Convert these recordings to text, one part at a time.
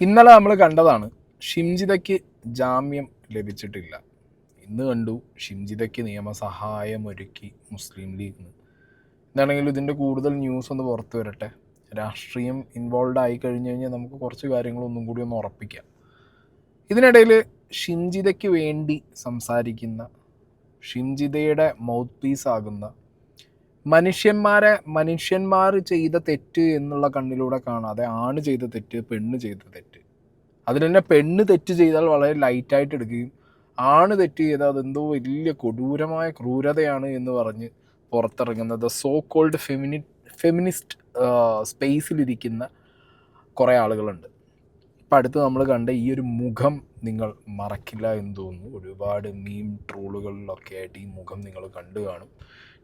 ഇന്നലെ നമ്മൾ കണ്ടതാണ് ഷിംജിതയ്ക്ക് ജാമ്യം ലഭിച്ചിട്ടില്ല. ഇന്ന് കണ്ടു ഷിംജിതയ്ക്ക് നിയമസഹായം ഒരുക്കി മുസ്ലിം ലീഗ്. എന്താണെങ്കിലും ഇതിൻ്റെ കൂടുതൽ ന്യൂസ് ഒന്ന് പുറത്തു വരട്ടെ. രാഷ്ട്രീയം ഇൻവോൾവ് ആയി കഴിഞ്ഞ് കഴിഞ്ഞാൽ നമുക്ക് കുറച്ച് കാര്യങ്ങളൊന്നും കൂടി ഒന്ന് ഉറപ്പിക്കാം. ഇതിനിടയിൽ ഷിംജിതയ്ക്ക് വേണ്ടി സംസാരിക്കുന്ന, ഷിംജിതയുടെ മൗത്ത് പീസ് ആകുന്ന, മനുഷ്യന്മാർ ചെയ്ത തെറ്റ് എന്നുള്ള കണ്ണിലൂടെ കാണാതെ ആണ് ചെയ്ത തെറ്റ്, പെണ്ണ് ചെയ്ത തെറ്റ്, അതിൽ തന്നെ പെണ്ണ് തെറ്റ് ചെയ്താൽ വളരെ ലൈറ്റായിട്ട് എടുക്കുകയും ആണ് തെറ്റ് ചെയ്താൽ അതെന്തോ വലിയ കൊടൂരമായ ക്രൂരതയാണ് എന്ന് പറഞ്ഞ് പുറത്തിറങ്ങുന്ന ദ സോ കോൾഡ് ഫെമിനിസ്റ്റ് സ്പേസിലിരിക്കുന്ന കുറേ ആളുകളുണ്ട്. ഇപ്പം അടുത്ത് നമ്മൾ കണ്ട ഈ ഒരു മുഖം നിങ്ങൾ മറക്കില്ല എന്ന് തോന്നുന്നു. ഒരുപാട് മീം ട്രോളുകളിലൊക്കെ ആയിട്ട് ഈ മുഖം നിങ്ങൾ കണ്ടു കാണും.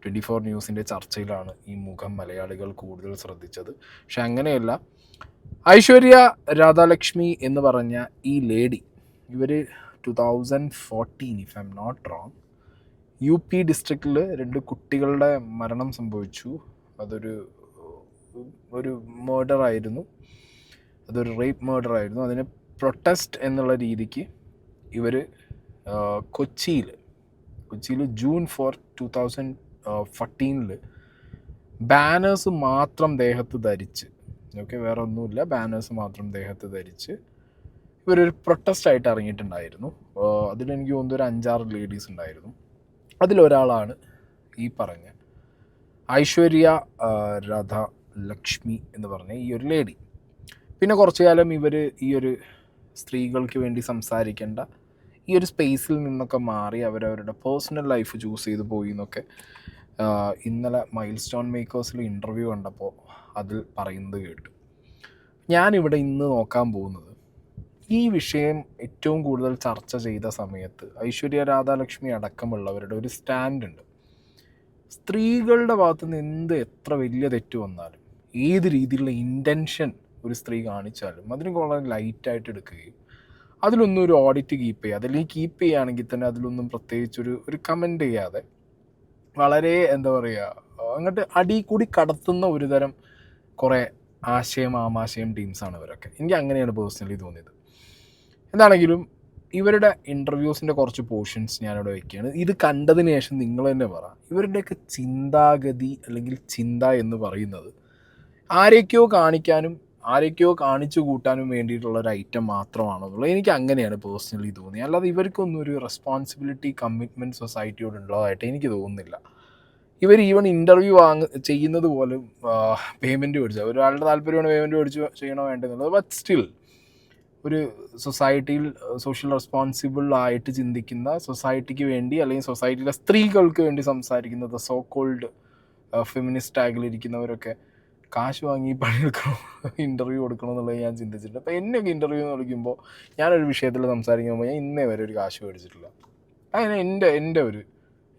24 ന്യൂസിൻ്റെ ചർച്ചയിലാണ് ഈ മുഖം മലയാളികൾ കൂടുതൽ ശ്രദ്ധിച്ചത്. പക്ഷെ അങ്ങനെയല്ല. ഐശ്വര്യ രാധാലക്ഷ്മി എന്ന് പറഞ്ഞ ഈ ലേഡി, ഇവർ 2014 if I am not wrong UP ഡിസ്ട്രിക്റ്റിൽ 2 കുട്ടികളുടെ മരണം സംഭവിച്ചു. അതൊരു മേർഡർ ആയിരുന്നു, അതൊരു റേപ്പ് മേർഡർ ആയിരുന്നു. അതിന് പ്രൊട്ടസ്റ്റ് എന്നുള്ള രീതിക്ക് ഇവർ കൊച്ചിയിൽ ജൂൺ 4 2014 ബാനേഴ്സ് മാത്രം ദേഹത്ത് ധരിച്ച്, വേറെ ഒന്നുമില്ല, ബാനേഴ്സ് മാത്രം ദേഹത്ത് ധരിച്ച് ഇവരൊരു പ്രൊട്ടസ്റ്റായിട്ട് ഇറങ്ങിയിട്ടുണ്ടായിരുന്നു. അതിലെനിക്ക് തോന്നുന്നു ഒരു 5-6 ലേഡീസ് ഉണ്ടായിരുന്നു. അതിലൊരാളാണ് ഈ പറഞ്ഞ ഐശ്വര്യ രാധാലക്ഷ്മി എന്ന് പറഞ്ഞ ഈ ഒരു ലേഡി. പിന്നെ കുറച്ചു കാലം ഇവർ ഈ ഒരു സ്ത്രീകൾക്ക് വേണ്ടി സംസാരിക്കേണ്ട ഈ ഒരു സ്പേസിൽ നിന്നൊക്കെ മാറി അവരവരുടെ പേഴ്സണൽ ലൈഫ് ചൂസ് ചെയ്ത് പോയി എന്നൊക്കെ ഇന്നലെ മൈൽ സ്റ്റോൺ മേക്കേഴ്സിൽ ഇൻ്റർവ്യൂ കണ്ടപ്പോൾ അതിൽ പറയുന്നത് കേട്ടു. ഞാനിവിടെ ഇന്ന് നോക്കാൻ പോകുന്നത്, ഈ വിഷയം ഏറ്റവും കൂടുതൽ ചർച്ച ചെയ്ത സമയത്ത് ഐശ്വര്യ രാധാലക്ഷ്മി അടക്കമുള്ളവരുടെ ഒരു സ്റ്റാൻഡുണ്ട്. സ്ത്രീകളുടെ ഭാഗത്തുനിന്ന് എത്ര വലിയ തെറ്റ് വന്നാലും, ഏത് രീതിയിലുള്ള ഇൻറ്റൻഷൻ ഒരു സ്ത്രീ കാണിച്ചാലും അതിന് വളരെ ലൈറ്റായിട്ട് എടുക്കുകയും അതിലൊന്നും ഒരു ഓഡിറ്റ് കീപ്പ് ചെയ്യുക, അതല്ലെങ്കിൽ കീപ്പ് ചെയ്യുകയാണെങ്കിൽ തന്നെ അതിലൊന്നും പ്രത്യേകിച്ചൊരു കമൻറ്റ് ചെയ്യാതെ വളരെ അങ്ങോട്ട് അടി കൂടി കടത്തുന്ന ഒരു തരം കുറേ ആമാശയം ടീംസാണ് ഇവരൊക്കെ. എനിക്ക് അങ്ങനെയാണ് പേഴ്സണലി തോന്നിയത്. എന്താണെങ്കിലും ഇവരുടെ ഇൻ്റർവ്യൂസിൻ്റെ കുറച്ച് പോർഷൻസ് ഞാനിവിടെ വയ്ക്കുകയാണ്. ഇത് കണ്ടതിന് ശേഷം നിങ്ങൾ തന്നെ പറ, ഇവരുടെയൊക്കെ ചിന്താഗതി അല്ലെങ്കിൽ ചിന്ത എന്ന് പറയുന്നത് ആരെയൊക്കെയോ കാണിക്കാനും ആരെയൊക്കെയോ കാണിച്ചു കൂട്ടാനും വേണ്ടിയിട്ടുള്ള ഒരു ഐറ്റം മാത്രമാണെന്നുള്ളത് എനിക്ക് അങ്ങനെയാണ് പേഴ്സണലി തോന്നിയത്. അല്ലാതെ ഇവർക്കൊന്നും ഒരു റെസ്പോൺസിബിലിറ്റി, കമ്മിറ്റ്മെൻറ്റ് സൊസൈറ്റിയോടുള്ളതായിട്ട് എനിക്ക് തോന്നുന്നില്ല. ഇവർ ഈവൻ ഇൻ്റർവ്യൂ ചെയ്യുന്നത് പോലും പേയ്മെൻറ്റ് മേടിച്ചാൽ, ഒരാളുടെ താല്പര്യമാണ് പേയ്മെൻറ്റ് മേടിച്ച് ചെയ്യണോ വേണ്ടെന്നുള്ളത്. ബട്ട് സ്റ്റിൽ ഒരു സൊസൈറ്റിയിൽ സോഷ്യൽ റെസ്പോൺസിബിൾ ആയിട്ട് ചിന്തിക്കുന്ന, സൊസൈറ്റിക്ക് വേണ്ടി അല്ലെങ്കിൽ സൊസൈറ്റിയിലെ സ്ത്രീകൾക്ക് വേണ്ടി സംസാരിക്കുന്നത് സോ കോൾഡ് ഫെമിനിസ്റ്റ് ടാഗിലിരിക്കുന്നവരൊക്കെ കാശ് വാങ്ങി പണിയെടുക്കണം, ഇൻ്റർവ്യൂ കൊടുക്കണം എന്നുള്ളത് ഞാൻ ചിന്തിച്ചിട്ടുണ്ട്. അപ്പോൾ എന്നെയൊക്കെ ഇൻ്റർവ്യൂ എന്ന് വിളിക്കുമ്പോൾ ഞാനൊരു വിഷയത്തിൽ സംസാരിക്കുമ്പോൾ ഞാൻ ഇന്നേ വരെ ഒരു കാശ് മേടിച്ചിട്ടില്ല. അതിന് എൻ്റെ ഒരു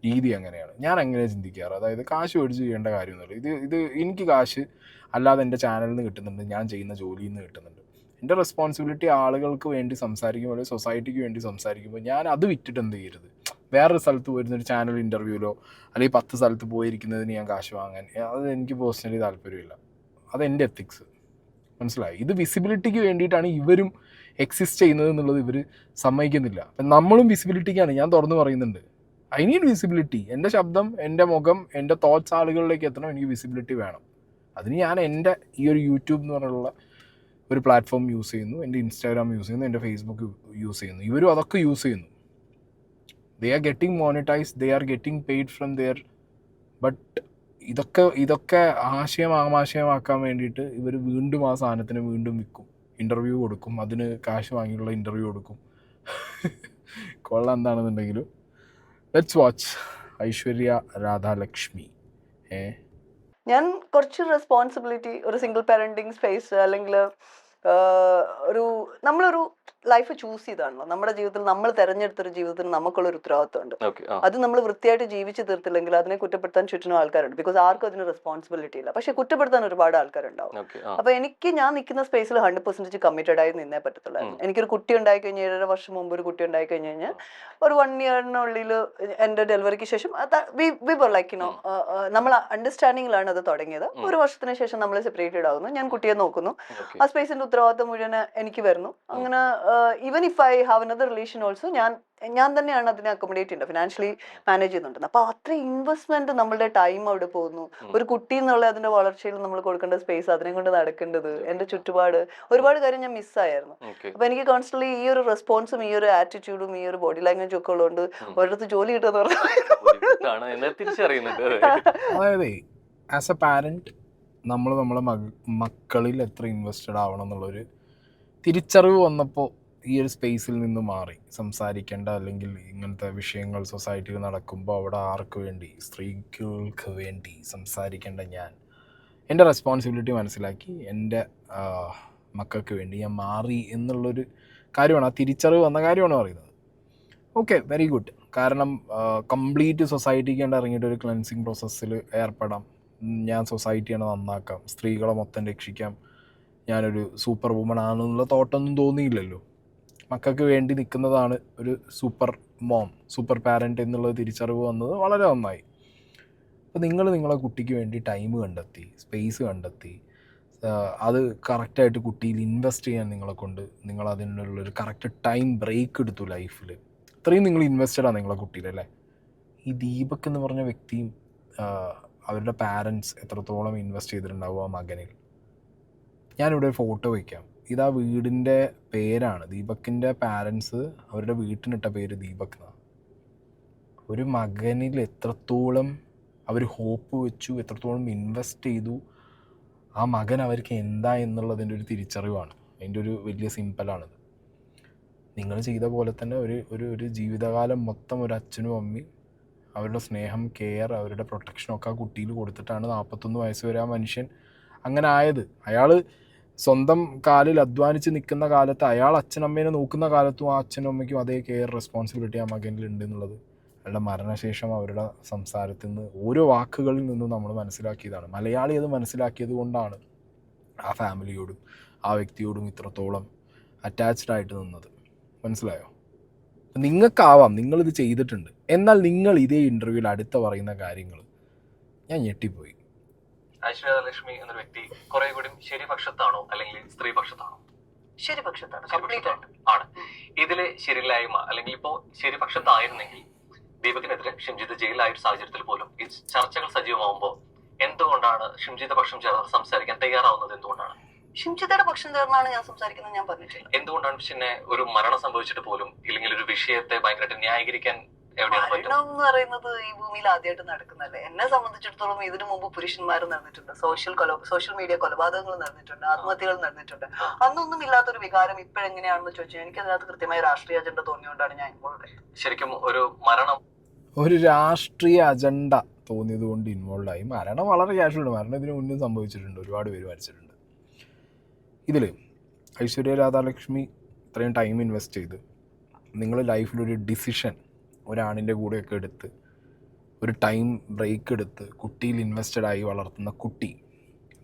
രീതി അങ്ങനെയാണ്, ഞാൻ അങ്ങനെ ചിന്തിക്കാറ്. അതായത് കാശ് മേടിച്ച് ചെയ്യേണ്ട കാര്യമൊന്നുമില്ല. ഇത് എനിക്ക് കാശ് അല്ലാതെ എൻ്റെ ചാനലിൽ നിന്ന് കിട്ടുന്നുണ്ട്, ഞാൻ ചെയ്യുന്ന ജോലിയിൽ നിന്ന് കിട്ടുന്നുണ്ട്. എൻ്റെ റെസ്പോൺസിബിലിറ്റി ആളുകൾക്ക് വേണ്ടി സംസാരിക്കുമ്പോൾ, അല്ലെങ്കിൽ സൊസൈറ്റിക്ക് വേണ്ടി സംസാരിക്കുമ്പോൾ ഞാൻ അത് വിറ്റിട്ട് എന്ത് ചെയ്യരുത്. വേറൊരു സ്ഥലത്ത് പോയിരുന്നൊരു ചാനൽ ഇൻ്റർവ്യൂവിലോ അല്ലെങ്കിൽ 10 സ്ഥലത്ത് പോയിരിക്കുന്നതിന് ഞാൻ കാശ് വാങ്ങാൻ, അത് എനിക്ക് പേഴ്സണലി താല്പര്യമില്ല. അതെൻ്റെ എത്തിക്സ്, മനസ്സിലായി. ഇത് വിസിബിലിറ്റിക്ക് വേണ്ടിയിട്ടാണ് ഇവരും എക്സിസ്റ്റ് ചെയ്യുന്നത് എന്നുള്ളത് ഇവർ സമ്മതിക്കുന്നില്ല. അപ്പം നമ്മളും വിസിബിലിറ്റിക്കാണ്, ഞാൻ തുറന്നു പറയുന്നുണ്ട്. I need visibility. എൻ്റെ ശബ്ദം, എൻ്റെ മുഖം, എൻ്റെ തോട്ട്സ് ആളുകളിലേക്ക് എത്തണം, എനിക്ക് വിസിബിലിറ്റി വേണം. അതിന് ഞാൻ എൻ്റെ ഈ ഒരു യൂട്യൂബ് എന്ന് പറഞ്ഞുള്ള ഒരു പ്ലാറ്റ്ഫോം യൂസ് ചെയ്യുന്നു, എൻ്റെ ഇൻസ്റ്റാഗ്രാം യൂസ് ചെയ്യുന്നു, എൻ്റെ ഫേസ്ബുക്ക് യൂസ് ചെയ്യുന്നു. ഇവരും അതൊക്കെ യൂസ് ചെയ്യുന്നു. They are getting monetized, they are getting paid from there. But ഇതൊക്കെ ആമാശയമാക്കാൻ വേണ്ടിയിട്ട് ഇവർ വീണ്ടും ആ സാധനത്തിന് വീണ്ടും വിൽക്കും, ഇൻ്റർവ്യൂ കൊടുക്കും, അതിന് കാശ് വാങ്ങിയുള്ള ഇൻ്റർവ്യൂ കൊടുക്കും. കൊള്ളാം എന്താണെന്നുണ്ടെങ്കിലും. Let's watch Aishwarya Radhalakshmi. ഞാൻ കുറച്ച് റെസ്പോൺസിബിലിറ്റി, ഒരു സിംഗിൾ പാരൻറ്റിങ് സ്പേസ്, അല്ലെങ്കിൽ നമ്മളൊരു ലൈഫ് ചൂസ് ചെയ്താണല്ലോ. നമ്മുടെ ജീവിതത്തിൽ നമ്മൾ തെരഞ്ഞെടുത്തൊരു ജീവിതത്തിന് നമുക്കുള്ളൊരു ഉത്തരവാദിത്വമുണ്ട്. അത് നമ്മൾ വൃത്തിയായിട്ട് ജീവിച്ച് തീർത്തില്ലെങ്കിൽ അതിനെ കുറ്റപ്പെടുത്താൻ ചുറ്റിനും ആൾക്കാരുണ്ട്. ബിക്കോസ് ആർക്കും അതിന് റെസ്പോൺസിബിലിറ്റി ഇല്ല. പക്ഷെ കുറ്റപ്പെടുത്താൻ ഒരുപാട് ആൾക്കാരുണ്ടാവും. അപ്പൊ ഞാൻ നിൽക്കുന്ന സ്പേസിൽ 100% കമ്മിറ്റഡ് ആയി നിന്നേ പറ്റത്തുള്ളായിരുന്നു. എനിക്കൊരു കുട്ടി ഉണ്ടായി കഴിഞ്ഞാൽ 7.5 വർഷം മുമ്പ് ഒരു കുട്ടി ഉണ്ടായി കഴിഞ്ഞ് കഴിഞ്ഞാൽ ഒരു 1 ഇയറിനുള്ളിൽ എന്റെ ഡെലിവറിക്ക് ശേഷം നമ്മൾ അണ്ടർസ്റ്റാൻഡിങ്ങിലാണ് അത് തുടങ്ങിയത്. 1 വർഷത്തിന് ശേഷം നമ്മൾ സെപ്പറേറ്റഡ് ആവുന്നു. ഞാൻ കുട്ടിയെ നോക്കുന്നു. ആ സ്പേസിന്റെ ഉത്തരവാദിത്വം മുഴുവൻ എനിക്ക് വരുന്നു. അങ്ങനെ even if I have another relation also ഞാൻ തന്നെയാണ് അതിനെ അക്കോമഡേറ്റ് ചെയ്യുന്നത്, ഫിനാൻഷ്യലി മാനേജ് ചെയ്യുന്നുണ്ട്. അപ്പൊ അത്ര ഇൻവെസ്റ്റ്മെന്റ് നമ്മളുടെ ടൈം അവിടെ പോകുന്നു. ഒരു കുട്ടി എന്നുള്ള അതിന്റെ വളർച്ചയിൽ നമ്മൾ കൊടുക്കേണ്ട സ്പേസ്, അതിനെ കൊണ്ട് നടക്കേണ്ടത്, എന്റെ ചുറ്റുപാട്, ഒരുപാട് കാര്യം ഞാൻ മിസ്സായിരുന്നു. അപ്പൊ എനിക്ക് കോൺസ്റ്റന്റ്ലി ഈ ഒരു റെസ്പോൺസും ഈ ഒരു ആറ്റിറ്റ്യൂഡും ഈ ഒരു ബോഡി ലാംഗ്വേജും ഒക്കെ ഉള്ളതുകൊണ്ട് ഒരിടത്ത് ജോലി കിട്ടുമെന്ന് അതായത് ആസ് എ പാരന്റ് നമ്മൾ നമ്മളെ മക്കളിൽ എത്ര ഇൻവെസ്റ്റഡ് ആവണം എന്നുള്ളൊരു തിരിച്ചറിവ് വന്നപ്പോൾ ഈ ഒരു സ്പേസിൽ നിന്ന് മാറി സംസാരിക്കേണ്ട, അല്ലെങ്കിൽ ഇങ്ങനത്തെ വിഷയങ്ങൾ സൊസൈറ്റിയിൽ നടക്കുമ്പോൾ അവിടെ ആർക്ക് വേണ്ടി, സ്ത്രീകൾക്ക് വേണ്ടി സംസാരിക്കേണ്ട ഞാൻ എൻ്റെ റെസ്പോൺസിബിലിറ്റി മനസ്സിലാക്കി എൻ്റെ മക്കൾക്ക് വേണ്ടി ഞാൻ മാറി എന്നുള്ളൊരു കാര്യമാണ്, ആ തിരിച്ചറിവ് വന്ന കാര്യമാണ് പറയുന്നത്. Okay, very good. കാരണം കംപ്ലീറ്റ് സൊസൈറ്റിക്ക് വേണ്ടി ഇറങ്ങിയിട്ട് ഒരു ക്ലെൻസിങ് പ്രോസസ്സിൽ ഏർപ്പെടാം. ഞാൻ സൊസൈറ്റിയാണ് നന്നാക്കാം, സ്ത്രീകളെ മൊത്തം രക്ഷിക്കാം, ഞാനൊരു സൂപ്പർ വുമൺ ആണെന്നുള്ള തോട്ടൊന്നും തോന്നിയില്ലല്ലോ. മക്കൾക്ക് വേണ്ടി നിൽക്കുന്നതാണ് ഒരു സൂപ്പർ മോം, സൂപ്പർ പാരൻ്റ് എന്നുള്ളത് തിരിച്ചറിവ് വന്നത് വളരെ നന്നായി. അപ്പോൾ നിങ്ങൾ നിങ്ങളെ കുട്ടിക്ക് വേണ്ടി ടൈം കണ്ടെത്തി, സ്പേസ് കണ്ടെത്തി, അത് കറക്റ്റായിട്ട് കുട്ടിയിൽ ഇൻവെസ്റ്റ് ചെയ്യാൻ നിങ്ങളെ കൊണ്ട് നിങ്ങൾ അതിനുള്ളൊരു കറക്റ്റ് ടൈം ബ്രേക്ക് എടുത്തു ലൈഫിൽ. ഇത്രയും നിങ്ങൾ ഇൻവെസ്റ്റഡാണ് നിങ്ങളെ കുട്ടിയിലല്ലേ. ഈ ദീപക് എന്ന് പറഞ്ഞ വ്യക്തിയും അവരുടെ പാരൻസ് എത്രത്തോളം ഇൻവെസ്റ്റ് ചെയ്തിട്ടുണ്ടാവും ആ മകനിൽ. ഞാനിവിടെ ഒരു ഫോട്ടോ വയ്ക്കാം. ഇതാ വീടിൻ്റെ പേരാണ്. ദീപക്കിൻ്റെ പാരൻസ് അവരുടെ വീട്ടിനിട്ട പേര് ദീപക് എന്നാണ്. ഒരു മകനിൽ എത്രത്തോളം അവർ ഹോപ്പ് വെച്ചു, എത്രത്തോളം ഇൻവെസ്റ്റ് ചെയ്തു, ആ മകൻ അവർക്ക് എന്താ എന്നുള്ളതിൻ്റെ ഒരു തിരിച്ചറിവാണ്. അതിൻ്റെ ഒരു വലിയ സിമ്പലാണിത്. നിങ്ങൾ ചെയ്ത പോലെ തന്നെ ഒരു ജീവിതകാലം മൊത്തം ഒരു അച്ഛനും അമ്മയും അവരുടെ സ്നേഹം, കെയർ, അവരുടെ പ്രൊട്ടക്ഷനൊക്കെ ആ കുട്ടിയിൽ കൊടുത്തിട്ടാണ് 41 വയസ്സ് വരെ ആ മനുഷ്യൻ അങ്ങനെ ആയത്. അയാൾ സ്വന്തം കാലിൽ അധ്വാനിച്ച് നിൽക്കുന്ന കാലത്ത്, അയാൾ അച്ഛനമ്മേനെ നോക്കുന്ന കാലത്തും ആ അച്ഛനും അമ്മയ്ക്കും അതേ കെയർ, റെസ്പോൺസിബിലിറ്റി ആ മകനിലുണ്ട് എന്നുള്ളത് അയാളുടെ മരണശേഷം അവരുടെ സംസാരത്തിൽ നിന്ന്, ഓരോ വാക്കുകളിൽ നിന്നും നമ്മൾ മനസ്സിലാക്കിയതാണ്. മലയാളി അത് മനസ്സിലാക്കിയത് കൊണ്ടാണ് ആ ഫാമിലിയോടും ആ വ്യക്തിയോടും ഇത്രത്തോളം അറ്റാച്ച്ഡ് ആയിട്ട് നിന്നത്. മനസ്സിലായോ? നിങ്ങൾക്കാവാം, നിങ്ങളിത് ചെയ്തിട്ടുണ്ട്. എന്നാൽ നിങ്ങൾ ഇതേ ഇൻ്റർവ്യൂവിൽ അടുത്ത പറയുന്ന കാര്യങ്ങൾ ഞാൻ ഞെട്ടിപ്പോയി. ഐശ്വര്യലക്ഷ്മി എന്നൊരു വ്യക്തി കുറെ കൂടി ശരിപക്ഷത്താണോ അല്ലെങ്കിൽ സ്ത്രീപക്ഷത്താണോ? ശരിപക്ഷത്താണ്, ആണ്. ഇതിലെ ശരിയില്ലായ്മ, അല്ലെങ്കിൽ ഇപ്പോ ശരിപക്ഷത്തായിരുന്നെങ്കിൽ ദീപകിനെതിരെ ഷിംജിത്ത് ജയിലായ ഒരു സാഹചര്യത്തിൽ പോലും ഈ ചർച്ചകൾ സജീവമാകുമ്പോൾ എന്തുകൊണ്ടാണ് ഷിംജിയുടെ പക്ഷം ചേർന്ന് സംസാരിക്കാൻ തയ്യാറാവുന്നത്? എന്തുകൊണ്ടാണ് ഷിംജിതയുടെ പക്ഷം ചേർന്നാണ് ഞാൻ സംസാരിക്കുന്നത്? ഞാൻ പറഞ്ഞിട്ടില്ല. എന്തുകൊണ്ടാണ് പിന്നെ ഒരു മരണം സംഭവിച്ചിട്ട് പോലും ഇല്ലെങ്കിൽ ഒരു വിഷയത്തെ ഭയങ്കരമായിട്ട് ന്യായീകരിക്കാൻ മരണം എന്ന് പറയുന്നത് ഈ ഭൂമിയിൽ ആദ്യമായിട്ട് നടക്കുന്നല്ലേ. എന്നെ സംബന്ധിച്ചിടത്തോളം ഇതിനു മുമ്പ് പുരുഷന്മാർ നടന്നിട്ടുണ്ട്, സോഷ്യൽ മീഡിയ കൊലപാതകങ്ങൾ നടന്നിട്ടുണ്ട്, ആത്മഹത്യകൾ നടന്നിട്ടുണ്ട്. അന്നൊന്നും ഇല്ലാത്തൊരു വികാരം ഇപ്പോഴെങ്ങനെയാണെന്ന് ചോദിച്ചാൽ എനിക്ക് അതിനകത്ത് കൃത്യമായ രാഷ്ട്രീയ അജണ്ട തോന്നിയോണ്ടാണ് ഞാൻ ഇൻവോൾവ് ആയത്. ശരിക്കും ഒരു രാഷ്ട്രീയ അജണ്ട തോന്നിയത് കൊണ്ട് ഇൻവോൾവ് ആയി. മരണം വളരെ കാഷ്വലാണ്. മരണം ഇതിനു മുന്നേ സംഭവിച്ചിട്ടുണ്ട്, ഒരുപാട് പേര് മരിച്ചിട്ടുണ്ട്. ഇതിൽ ഐശ്വര്യ രാധാലക്ഷ്മി ഇത്രയും ടൈം ഇൻവെസ്റ്റ് ചെയ്ത് നിങ്ങൾ ലൈഫിലൊരു ഡിസിഷൻ ഒരാണിൻ്റെ കൂടെയൊക്കെ എടുത്ത് ഒരു ടൈം ബ്രേക്ക് എടുത്ത് കുട്ടിയിൽ ഇൻവെസ്റ്റഡായി വളർത്തുന്ന കുട്ടി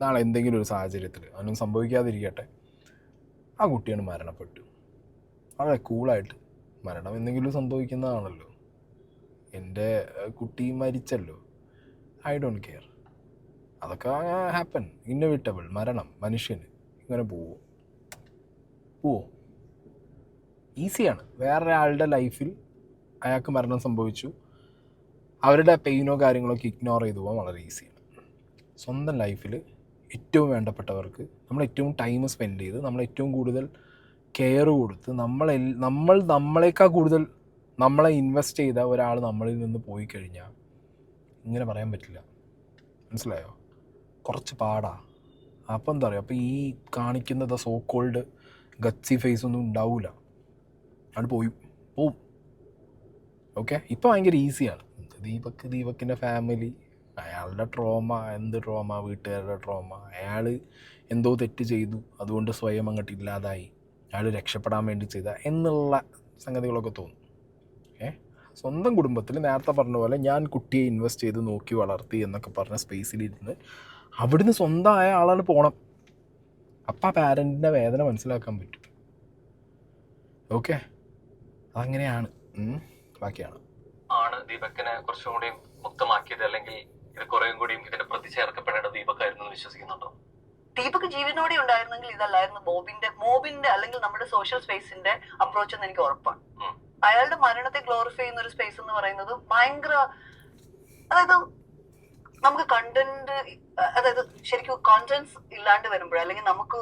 നാളെ എന്തെങ്കിലും ഒരു സാഹചര്യത്തിൽ അതൊന്നും സംഭവിക്കാതിരിക്കട്ടെ, ആ കുട്ടിയാണ് മരണപ്പെട്ടു. വളരെ കൂളായിട്ട് മരണം എന്തെങ്കിലും സംഭവിക്കുന്നതാണല്ലോ. എൻ്റെ കുട്ടി മരിച്ചല്ലോ, ഐ ഡോണ്ട് കെയർ, അതൊക്കെ ഹാപ്പൻ, ഇന്നവിറ്റബിൾ. മരണം മനുഷ്യന് ഇങ്ങനെ പോവോ? ഈസിയാണ്. വേറൊരാളുടെ ലൈഫിൽ അയാൾക്ക് മരണം സംഭവിച്ചു, അവരുടെ പെയിനോ കാര്യങ്ങളൊക്കെ ഇഗ്നോർ ചെയ്തു പോകാൻ വളരെ ഈസിയാണ്. സ്വന്തം ലൈഫിൽ ഏറ്റവും വേണ്ടപ്പെട്ടവർക്ക് നമ്മൾ ഏറ്റവും ടൈം സ്പെൻഡ് ചെയ്ത് നമ്മൾ ഏറ്റവും കൂടുതൽ കെയർ കൊടുത്ത് നമ്മളെക്കാൾ കൂടുതൽ നമ്മളെ ഇൻവെസ്റ്റ് ചെയ്ത ഒരാൾ നമ്മളിൽ നിന്ന് പോയി കഴിഞ്ഞാൽ ഇങ്ങനെ പറയാൻ പറ്റില്ല. മനസ്സിലായോ? കുറച്ച് പാടാ. അപ്പോൾ എന്താ പറയുക, അപ്പോൾ ഈ കാണിക്കുന്നത് സോ കോൾഡ് ഗട്സി ഫേസ് ഒന്നും ഉണ്ടാവില്ല, അത് പോവും. ഓക്കെ, ഇപ്പോൾ ഭയങ്കര ഈസിയാണ്. ദീപക്കിൻ്റെ ഫാമിലി, അയാളുടെ ട്രോമ, വീട്ടുകാരുടെ ട്രോമ, അയാൾ എന്തോ തെറ്റ് ചെയ്തു അതുകൊണ്ട് സ്വയം അങ്ങോട്ട് ഇല്ലാതായി. അയാൾ രക്ഷപ്പെടാൻ വേണ്ടി ചെയ്ത എന്നുള്ള സംഗതികളൊക്കെ തോന്നും. സ്വന്തം കുടുംബത്തിൽ നേരത്തെ പറഞ്ഞ പോലെ ഞാൻ കുട്ടിയെ ഇൻവെസ്റ്റ് ചെയ്ത് നോക്കി വളർത്തി എന്നൊക്കെ പറഞ്ഞ സ്പേസിലിരുന്ന് അവിടുന്ന് സ്വന്തമായ ആളാണ് പോകണം. അപ്പം ആ പാരൻറ്റിൻ്റെ വേദന മനസ്സിലാക്കാൻ പറ്റും. ഓക്കെ, അതങ്ങനെയാണ്. ബാക്കിയാണ് ആണ് ദീപക്കിനെ കുറച്ചും കൂടി മുക്തമാക്കിയത്, അല്ലെങ്കിൽ ഇത് കുറേയും കൂടിയും ഇതിന്റെ പ്രതി ചേർക്കപ്പെടേണ്ട ദീപക്കായിരുന്നു എന്ന് വിശ്വസിക്കുന്നുണ്ടോ? ദീപക് ജീവനോടെ ഉണ്ടായിരുന്നെങ്കിൽ ഇതല്ലായിരുന്നു മോബിന്റെ അല്ലെങ്കിൽ നമ്മുടെ സോഷ്യൽ സ്പേസിന്റെ അപ്രോച്ച് എന്ന് എനിക്ക് ഉറപ്പാണ്. അയാളുടെ മരണത്തെ ഗ്ലോറിഫൈ ചെയ്യുന്ന ഒരു സ്പേസ് എന്ന് പറയുന്നത് ഭയങ്കര, അതായത് നമുക്ക് കണ്ടന്റ്, അതായത് ശരിക്കും കോണ്ടന്റ്സ് ഇല്ലാണ്ട് വരുമ്പോൾ അല്ലെങ്കിൽ നമുക്ക്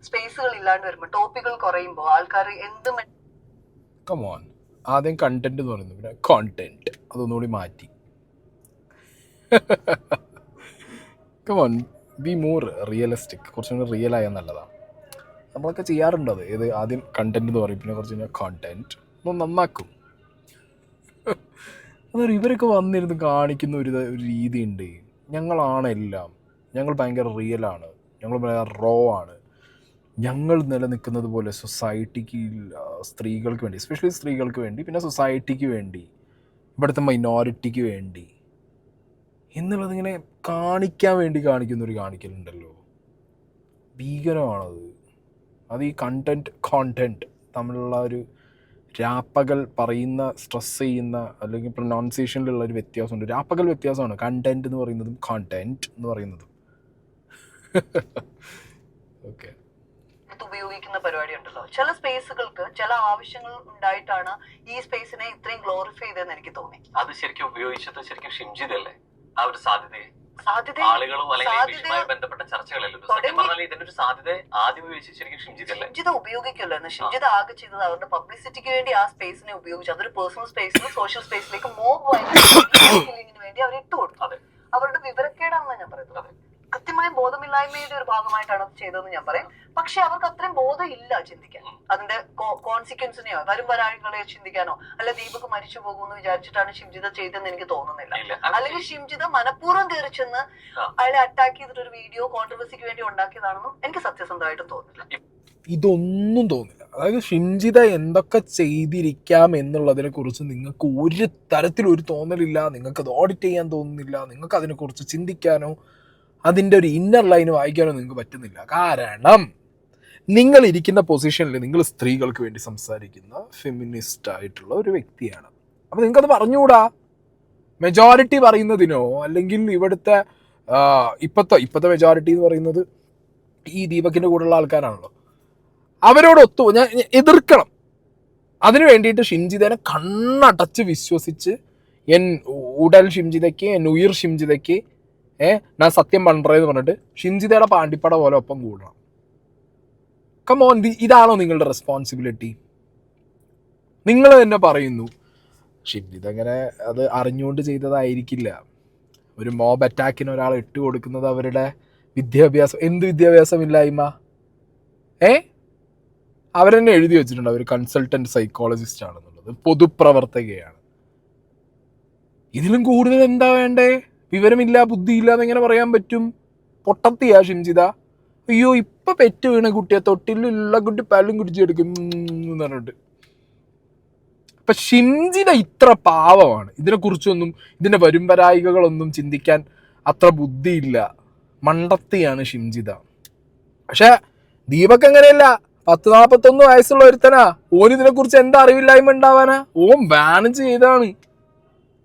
സ്പേസുകൾ ഇല്ലാണ്ട് വരുമ്പോൾ ടോപ്പിക്കുകൾ കുറയുമ്പോൾ ആൾക്കാർ എന്തും കമോൺ. ആദ്യം കണ്ടന്റ് എന്ന് പറയുന്നത്, പിന്നെ കോണ്ടന്റ് അതൊന്നുകൂടി മാറ്റി. Come on, be more realistic. കുറച്ചും കൂടി റിയൽ ആയാൽ നല്ലതാണ്. നമ്മളൊക്കെ ചെയ്യാറുണ്ട് അത്. ഏത് ആദ്യം കണ്ടന്റ് എന്ന് പറയും, പിന്നെ കുറച്ച് കഴിഞ്ഞാൽ കോണ്ടന്റ് ഒന്ന് നന്നാക്കും. അതൊരു ഇവരൊക്കെ വന്നിരുന്ന് കാണിക്കുന്ന ഒരു രീതിയുണ്ട്. ഞങ്ങളാണെല്ലാം, ഞങ്ങൾ ഭയങ്കര റിയലാണ്, ഞങ്ങൾ ഭയങ്കര റോ ആണ്, ഞങ്ങൾ നിലനിൽക്കുന്നത് പോലെ സൊസൈറ്റിക്ക്, സ്ത്രീകൾക്ക് വേണ്ടി, എസ്പെഷ്യലി സ്ത്രീകൾക്ക് വേണ്ടി, പിന്നെ സൊസൈറ്റിക്ക് വേണ്ടി, ഇവിടുത്തെ മൈനോറിറ്റിക്ക് വേണ്ടി എന്നുള്ളതിങ്ങനെ കാണിക്കാൻ വേണ്ടി കാണിക്കുന്നൊരു കാണിക്കലുണ്ടല്ലോ, ഭീകരമാണത്. അത് ഈ കോണ്ടന്റ് തമ്മിലുള്ള ഒരു രാപ്പകൽ പറയുന്ന, സ്ട്രെസ് ചെയ്യുന്ന അല്ലെങ്കിൽ പ്രൊനൗൺസിയേഷനിലുള്ള ഒരു വ്യത്യാസമുണ്ട്. രാപ്പകൽ വ്യത്യാസമാണ് കണ്ടന്റ് എന്ന് പറയുന്നതും കോണ്ടന്റ് എന്ന് പറയുന്നതും. ഓക്കെ, ഉപയോഗിക്കുന്ന പരിപാടി ഉണ്ടല്ലോ. ചില സ്പേസുകൾക്ക് ചില ആവശ്യങ്ങൾ ഉണ്ടായിട്ടാണ് ഈ സ്പേസിനെ ഇത്രയും ഗ്ലോറിഫൈ ചെയ്തതെന്ന് എനിക്ക് തോന്നി. അത് ശരിക്കും ഉപയോഗിച്ചത് ശരിക്കും ഷിംജിതല്ലേ? ആ ഒരു സാധ്യതയെ ആളുകളും അല്ലെങ്കിൽ ബന്ധപ്പെട്ട ചർച്ചകളല്ലോ. സത്യം പറഞ്ഞാൽ ഇതിന്റെ ഒരു സാധ്യത ആദ്യം ഉപയോഗിച്ച് ശരിക്കും ഷിംജിത ഉപയോഗിക്കില്ലായിരുന്നു. ഷിംജിത ആകെ ചെയ്തത് അവരുടെ പബ്ലിസിറ്റിക്ക് വേണ്ടി ആ സ്പേസിനെ ഉപയോഗിച്ചു. അതൊരു പേഴ്സണൽ സ്പേസിൽ സോഷ്യൽ സ്പേസിലേക്ക് മോബ് വേണ്ടി അവർ ഇട്ടു കൊടുത്തു. അവരുടെ വിവരക്കേടാണെന്ന് ഞാൻ പറയുന്നത്. കൃത്യമായ ബോധമില്ലായ്മയുടെ ഒരു ഭാഗമായിട്ടാണ് അത് ചെയ്തതെന്ന് ഞാൻ പറയും. പക്ഷെ അവർക്ക് അത്രയും ബോധം ഇല്ല ചിന്തിക്കാൻ, അതിന്റെ കോൺസിക്വൻസിനെയോ വരും വരാഴികളെയോ ചിന്തിക്കാനോ. അല്ല ദീപക് മരിച്ചു പോകുമെന്ന് വിചാരിച്ചിട്ടാണ് ഷിംജിത ചെയ്തതെന്ന് എനിക്ക് തോന്നുന്നില്ല. അല്ലെങ്കിൽ ഷിംജിത മനഃപൂർവ്വം കയറി ചെന്ന് അയാളെ അറ്റാക്ക് ചെയ്തിട്ട് ഒരു വീഡിയോ കോൺട്രവേഴ്സിക്ക് വേണ്ടി ഉണ്ടാക്കിയതാണെന്നും എനിക്ക് സത്യസന്ധമായിട്ടും തോന്നുന്നില്ല. ഇതൊന്നും തോന്നില്ല. അതായത് ഷിംജിത എന്തൊക്കെ ചെയ്തിരിക്കാം എന്നുള്ളതിനെ കുറിച്ച് നിങ്ങൾക്ക് ഒരു തരത്തിലൊരു തോന്നലില്ല. നിങ്ങൾക്ക് അത് ഓഡിറ്റ് ചെയ്യാൻ തോന്നുന്നില്ല. നിങ്ങൾക്ക് അതിനെക്കുറിച്ച് ചിന്തിക്കാനോ അതിൻ്റെ ഒരു ഇന്നർ ലൈൻ വായിക്കാനോ നിങ്ങൾക്ക് പറ്റുന്നില്ല. കാരണം നിങ്ങൾ ഇരിക്കുന്ന പൊസിഷനിൽ നിങ്ങൾ സ്ത്രീകൾക്ക് വേണ്ടി സംസാരിക്കുന്ന ഫെമിനിസ്റ്റ് ആയിട്ടുള്ള ഒരു വ്യക്തിയാണ്. അപ്പോൾ നിങ്ങൾക്കത് പറഞ്ഞുകൂടാ. മെജോറിറ്റി പറയുന്നതിനോ അല്ലെങ്കിൽ ഇവിടുത്തെ ഇപ്പോഴത്തെ മെജോറിറ്റി എന്ന് പറയുന്നത് ഈ ദീപകിൻ്റെ കൂടെയുള്ള ആൾക്കാരാണല്ലോ. അവരോട് ഞാൻ എതിർക്കണം. അതിനു വേണ്ടിയിട്ട് ഷിംജിതനെ കണ്ണടച്ച് വിശ്വസിച്ച് എൻ ഉടൽ ഷിംജിതയ്ക്ക്, എൻ ഉയിർ ഷിംജിതയ്ക്ക്, ഞാൻ സത്യം പണ്ടേന്ന് പറഞ്ഞിട്ട് ഷിംജിതയുടെ പാണ്ടിപ്പട പോലെ ഒപ്പം കൂടണം. കമോൺ, ഇതാണോ നിങ്ങളുടെ റെസ്പോൺസിബിലിറ്റി? നിങ്ങൾ തന്നെ പറയുന്നു ഷിംജിത അങ്ങനെ അത് അറിഞ്ഞുകൊണ്ട് ചെയ്തതായിരിക്കില്ല. ഒരു മോബ് അറ്റാക്കിന് ഒരാൾ ഇട്ട് കൊടുക്കുന്നത് അവരുടെ വിദ്യാഭ്യാസം, എന്ത് വിദ്യാഭ്യാസമില്ലായ്മ? അവരെന്നെ എഴുതി വെച്ചിട്ടുണ്ട് അവർ കൺസൾട്ടൻറ്റ് സൈക്കോളജിസ്റ്റ് ആണെന്നുള്ളത്, പൊതുപ്രവർത്തകയാണ്. ഇതിലും കൂടുതൽ എന്താ വേണ്ടേ? വിവരമില്ല, ബുദ്ധിയില്ല എന്നെങ്ങനെ പറയാൻ പറ്റും? പൊട്ടത്തിയാ ഷിംജിത. അയ്യോ ഇപ്പം പെറ്റ് വീണ കുട്ടിയെ തൊട്ടിലുള്ള കുട്ടി പാലും കുടിച്ചെടുക്കും എന്ന് പറഞ്ഞിട്ട്. അപ്പം ഷിംജിത ഇത്ര പാവമാണ്. ഇതിനെക്കുറിച്ചൊന്നും, ഇതിൻ്റെ വരുംവരായികകളൊന്നും ചിന്തിക്കാൻ അത്ര ബുദ്ധിയില്ല. മണ്ടത്തിയാണ് ഷിംജിത. പക്ഷെ ദീപക് അങ്ങനെയല്ല. 40-41 വയസ്സുള്ള ഒരുത്തനാ. ഓൻ ഇതിനെക്കുറിച്ച് എന്താ അറിവില്ലായ്മ ഉണ്ടാവാനാ? ഓൻ ബാൻ ചെയ്താണ്.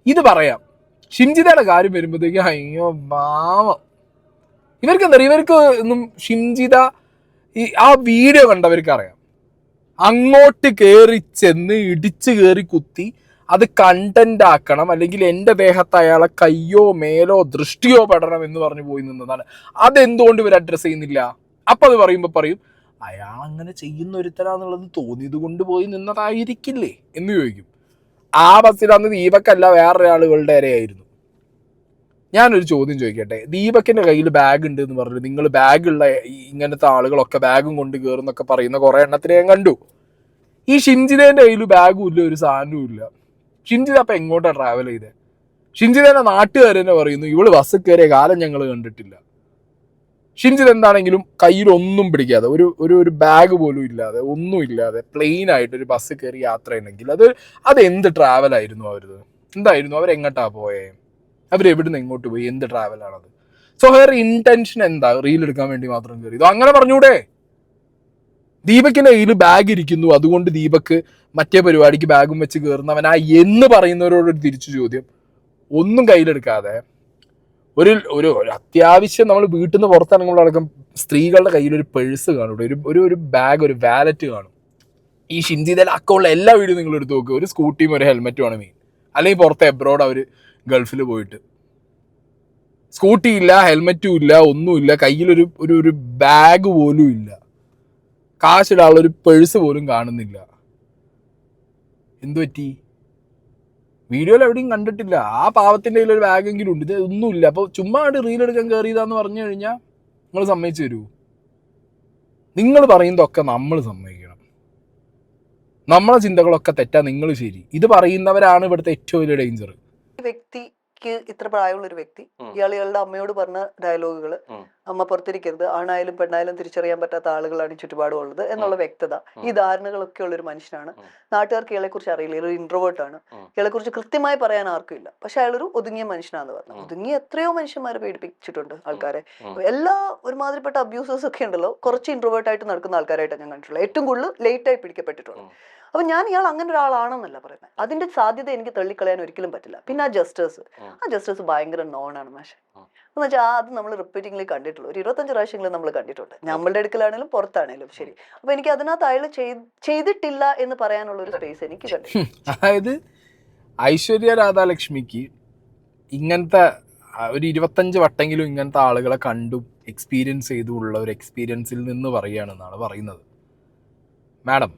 ഇത് പറയാം. ഷിംജിതയുടെ കാര്യം വരുമ്പോഴത്തേക്ക് അയ്യോ പാവം. ഇവർക്ക് എന്താ പറയുക, ഇവർക്ക് ഒന്നും ഷിംജിത ആ വീഡിയോ കണ്ടവർക്ക് അറിയാം. അങ്ങോട്ട് കയറി ചെന്ന് ഇടിച്ച് കയറി കുത്തി അത് കണ്ടന്റ് ആക്കണം, അല്ലെങ്കിൽ എൻ്റെ ദേഹത്ത് അയാളെ കയ്യോ മേലോ ദൃഷ്ടിയോ പെടണം എന്ന് പറഞ്ഞു പോയി നിന്നതാണ്. അതെന്തുകൊണ്ട് ഇവർ അഡ്രസ്സ് ചെയ്യുന്നില്ല? അപ്പം അത് പറയുമ്പോൾ പറയും അയാൾ അങ്ങനെ ചെയ്യുന്ന ഒരുത്തരാന്നുള്ളത് തോന്നിയത് കൊണ്ട് പോയി നിന്നതായിരിക്കില്ലേ എന്ന് ചോദിക്കും. ആ ബസ്സിൽ അന്ന് ദീപക്കല്ല വേറൊരാളുകളുടെ ഇരയായിരുന്നു. ഞാനൊരു ചോദ്യം ചോദിക്കട്ടെ. ദീപക്കിൻ്റെ കയ്യിൽ ബാഗ് ഉണ്ട് എന്ന് പറഞ്ഞിട്ട് നിങ്ങൾ ബാഗുള്ള ഇങ്ങനത്തെ ആളുകളൊക്കെ ബാഗും കൊണ്ട് കയറുന്നൊക്കെ പറയുന്ന കുറേ എണ്ണത്തിനെ ഞാൻ കണ്ടു. ഈ ഷിംജിതേൻ്റെ കയ്യിൽ ബാഗും ഇല്ല, ഒരു സാധനവും ഇല്ല. ഷിംജിത അപ്പം എങ്ങോട്ടാണ് ട്രാവൽ ചെയ്തത്? ഷിംജിതേൻ്റെ നാട്ടുകാർ തന്നെ പറയുന്നു ഇവള് ബസ്സിൽ കയറിയ കാലം ഞങ്ങൾ കണ്ടിട്ടില്ല. ഷിൻജിത് എന്താണെങ്കിലും കയ്യിലൊന്നും പിടിക്കാതെ ഒരു ബാഗ് പോലും ഇല്ലാതെ ഒന്നും ഇല്ലാതെ പ്ലെയിൻ ആയിട്ട് ഒരു ബസ് കയറി യാത്ര ചെയ്യണമെങ്കിൽ അത് എന്ത് ട്രാവലായിരുന്നു അവരത്? എന്തായിരുന്നു? അവരെങ്ങോട്ടാ പോയേ? അവരെവിടുന്ന് എങ്ങോട്ട് പോയി? എന്ത് ട്രാവലാണത്? സോ ഹെയർ ഇന്റൻഷൻ എന്താ? റീൽ എടുക്കാൻ വേണ്ടി മാത്രം കയറി? ഇത് അങ്ങനെ പറഞ്ഞൂടെ? ദീപക്കിന്റെ കയ്യിൽ ബാഗ് ഇരിക്കുന്നു, അതുകൊണ്ട് ദീപക്ക് മറ്റേ പരിപാടിക്ക് ബാഗും വെച്ച് കയറുന്നവനാ എന്ന് പറയുന്നവരോടൊരു തിരിച്ചു ചോദ്യം. ഒന്നും കയ്യിലെടുക്കാതെ ഒരു അത്യാവശ്യം നമ്മൾ വീട്ടിൽ നിന്ന് പുറത്തിറങ്ങുമ്പോഴടക്കം സ്ത്രീകളുടെ കയ്യിൽ ഒരു പേഴ്സ് കാണും, ഒരു ബാഗ്, ഒരു വാലറ്റ് കാണും. ഈ ഷിൻജിതയിൽ അക്കമുള്ള എല്ലാ വീഡിയോ നിങ്ങൾ എടുത്ത് നോക്കുക. ഒരു സ്കൂട്ടിയും ഒരു ഹെൽമെറ്റുമാണ് മെയിൻ. അല്ലെങ്കിൽ പുറത്ത് എബ്രോഡ് അവർ ഗൾഫിൽ പോയിട്ട് സ്കൂട്ടി ഇല്ല, ഹെൽമെറ്റും ഇല്ല, ഒന്നുമില്ല, കയ്യിലൊരു ബാഗ് പോലും ഇല്ല, കാശിടാനുള്ള ഒരു പേഴ്സ് പോലും കാണുന്നില്ല. എന്തു പറ്റി? വീഡിയോയിൽ എവിടെയും കണ്ടിട്ടില്ല. ആ പാവത്തിൻ്റെ കയ്യിൽ ഒരു ബാഗെങ്കിലും ഉണ്ട്, ഇത് ഒന്നുമില്ല. അപ്പോൾ ചുമ്മാ റീൽ എടുക്കാൻ കയറിയതാന്ന് പറഞ്ഞു കഴിഞ്ഞാൽ നിങ്ങൾ സമ്മതിച്ചു തരൂ? നിങ്ങൾ പറയുന്നതൊക്കെ നമ്മൾ സമ്മതിക്കണം. നമ്മളെ ചിന്തകളൊക്കെ തെറ്റാ, നിങ്ങൾ ശരി. ഇത് പറയുന്നവരാണ് ഇവിടുത്തെ ഏറ്റവും വലിയ ഡേഞ്ചർ. വ്യക്തിക്ക് ഇത്ര പ്രായമുള്ള ഒരു വ്യക്തി ഇയാളുടെ അമ്മയോട് പറഞ്ഞ ഡയലോഗുകള്, അമ്മ പുറത്തിരിക്കരുത്, ആണായാലും പെണ്ണായാലും തിരിച്ചറിയാൻ പറ്റാത്ത ആളുകളാണ് ചുറ്റുപാടും ഉള്ളത് എന്നുള്ള വ്യക്തത, ഈ ധാരണകളൊക്കെ ഉള്ള ഒരു മനുഷ്യനാണ്. നാട്ടുകാർക്ക് ഇയാളെ കുറിച്ച് അറിയില്ല, ഒരു ഇൻട്രോവേർട്ട് ആണ്. ഇയാളെ കുറിച്ച് കൃത്യമായി പറയാൻ ആർക്കും ഇല്ല. പക്ഷെ അയാളൊരു ഒതുങ്ങിയ മനുഷ്യനാന്ന് പറഞ്ഞു. ഒതുങ്ങിയ എത്രയോ മനുഷ്യന്മാരെ പീഡിപ്പിച്ചിട്ടുണ്ട് ആൾക്കാരെ. എല്ലാ ഒരുമാതിരിപ്പെട്ട അബ്യൂസേഴ്സ് ഒക്കെ ഉണ്ടല്ലോ, കുറച്ച് ഇൻട്രോവേർട്ട് ആയിട്ട് നടക്കുന്ന ആൾക്കാരായിട്ടാണ് ഞാൻ കണ്ടിട്ടുള്ളത്. ഏറ്റവും കൂടുതൽ ലേറ്റ് ആയി പിടിക്കപ്പെട്ടിട്ടുള്ളത്. അപ്പൊ ഞാൻ ഇയാൾ അങ്ങനെ ഒരാളാണെന്നല്ല പറയുന്നത്. അതിന്റെ സാധ്യത എനിക്ക് തള്ളിക്കളയാൻ ഒരിക്കലും പറ്റില്ല. പിന്നെ ആ ജസ്റ്റേഴ്സ് ഭയങ്കര നോണാണ് മാഷെ. എന്ന് വെച്ചാൽ അത് നമ്മൾ റിപ്പീറ്റിംഗ്ലി കണ്ടിട്ടുള്ളൂ. ഒരു 25 പ്രാവശ്യങ്ങളും നമ്മൾ കണ്ടിട്ടുണ്ട്, നമ്മളുടെ അടുക്കലാണേലും പുറത്താണേലും ശരി. അപ്പൊ എനിക്ക് അതിനകത്ത് അയാൾ ചെയ്തിട്ടില്ല എന്ന് പറയാനുള്ള ഒരു സ്പേസ് എനിക്ക് കണ്ടു. അതായത് ഐശ്വര്യ രാധാലക്ഷ്മിക്ക് ഇങ്ങനത്തെ ഒരു 25 വട്ടെങ്കിലും ഇങ്ങനത്തെ ആളുകളെ കണ്ടും എക്സ്പീരിയൻസ് ചെയ്തുള്ള ഒരു എക്സ്പീരിയൻസിൽ നിന്ന് പറയുകയാണെന്നാണ് പറയുന്നത്. മാഡം,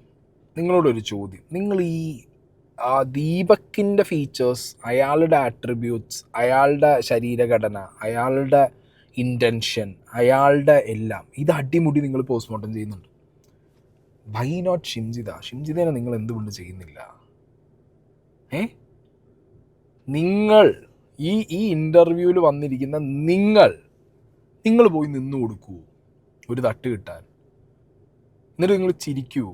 നിങ്ങളോടൊരു ചോദ്യം. നിങ്ങൾ ഈ ദീപക്കിൻ്റെ ഫീച്ചേഴ്സ്, അയാളുടെ ആട്രിബ്യൂട്ട്സ്, അയാളുടെ ശരീരഘടന, അയാളുടെ ഇൻറ്റൻഷൻ, അയാളുടെ എല്ലാം ഇത് അടിമുടി നിങ്ങൾ പോസ്റ്റ്മോർട്ടം ചെയ്യുന്നുണ്ട്. വൈ നോട്ട് ഷിംജിതനെ നിങ്ങൾ എന്തുകൊണ്ട് ചെയ്യുന്നില്ല? നിങ്ങൾ ഈ ഇൻ്റർവ്യൂവിൽ വന്നിരിക്കുന്ന നിങ്ങൾ പോയി നിന്ന് കൊടുക്കൂ ഒരു തട്ട് കിട്ടാൻ, എന്നിട്ട് നിങ്ങൾ ചിരിക്കൂ.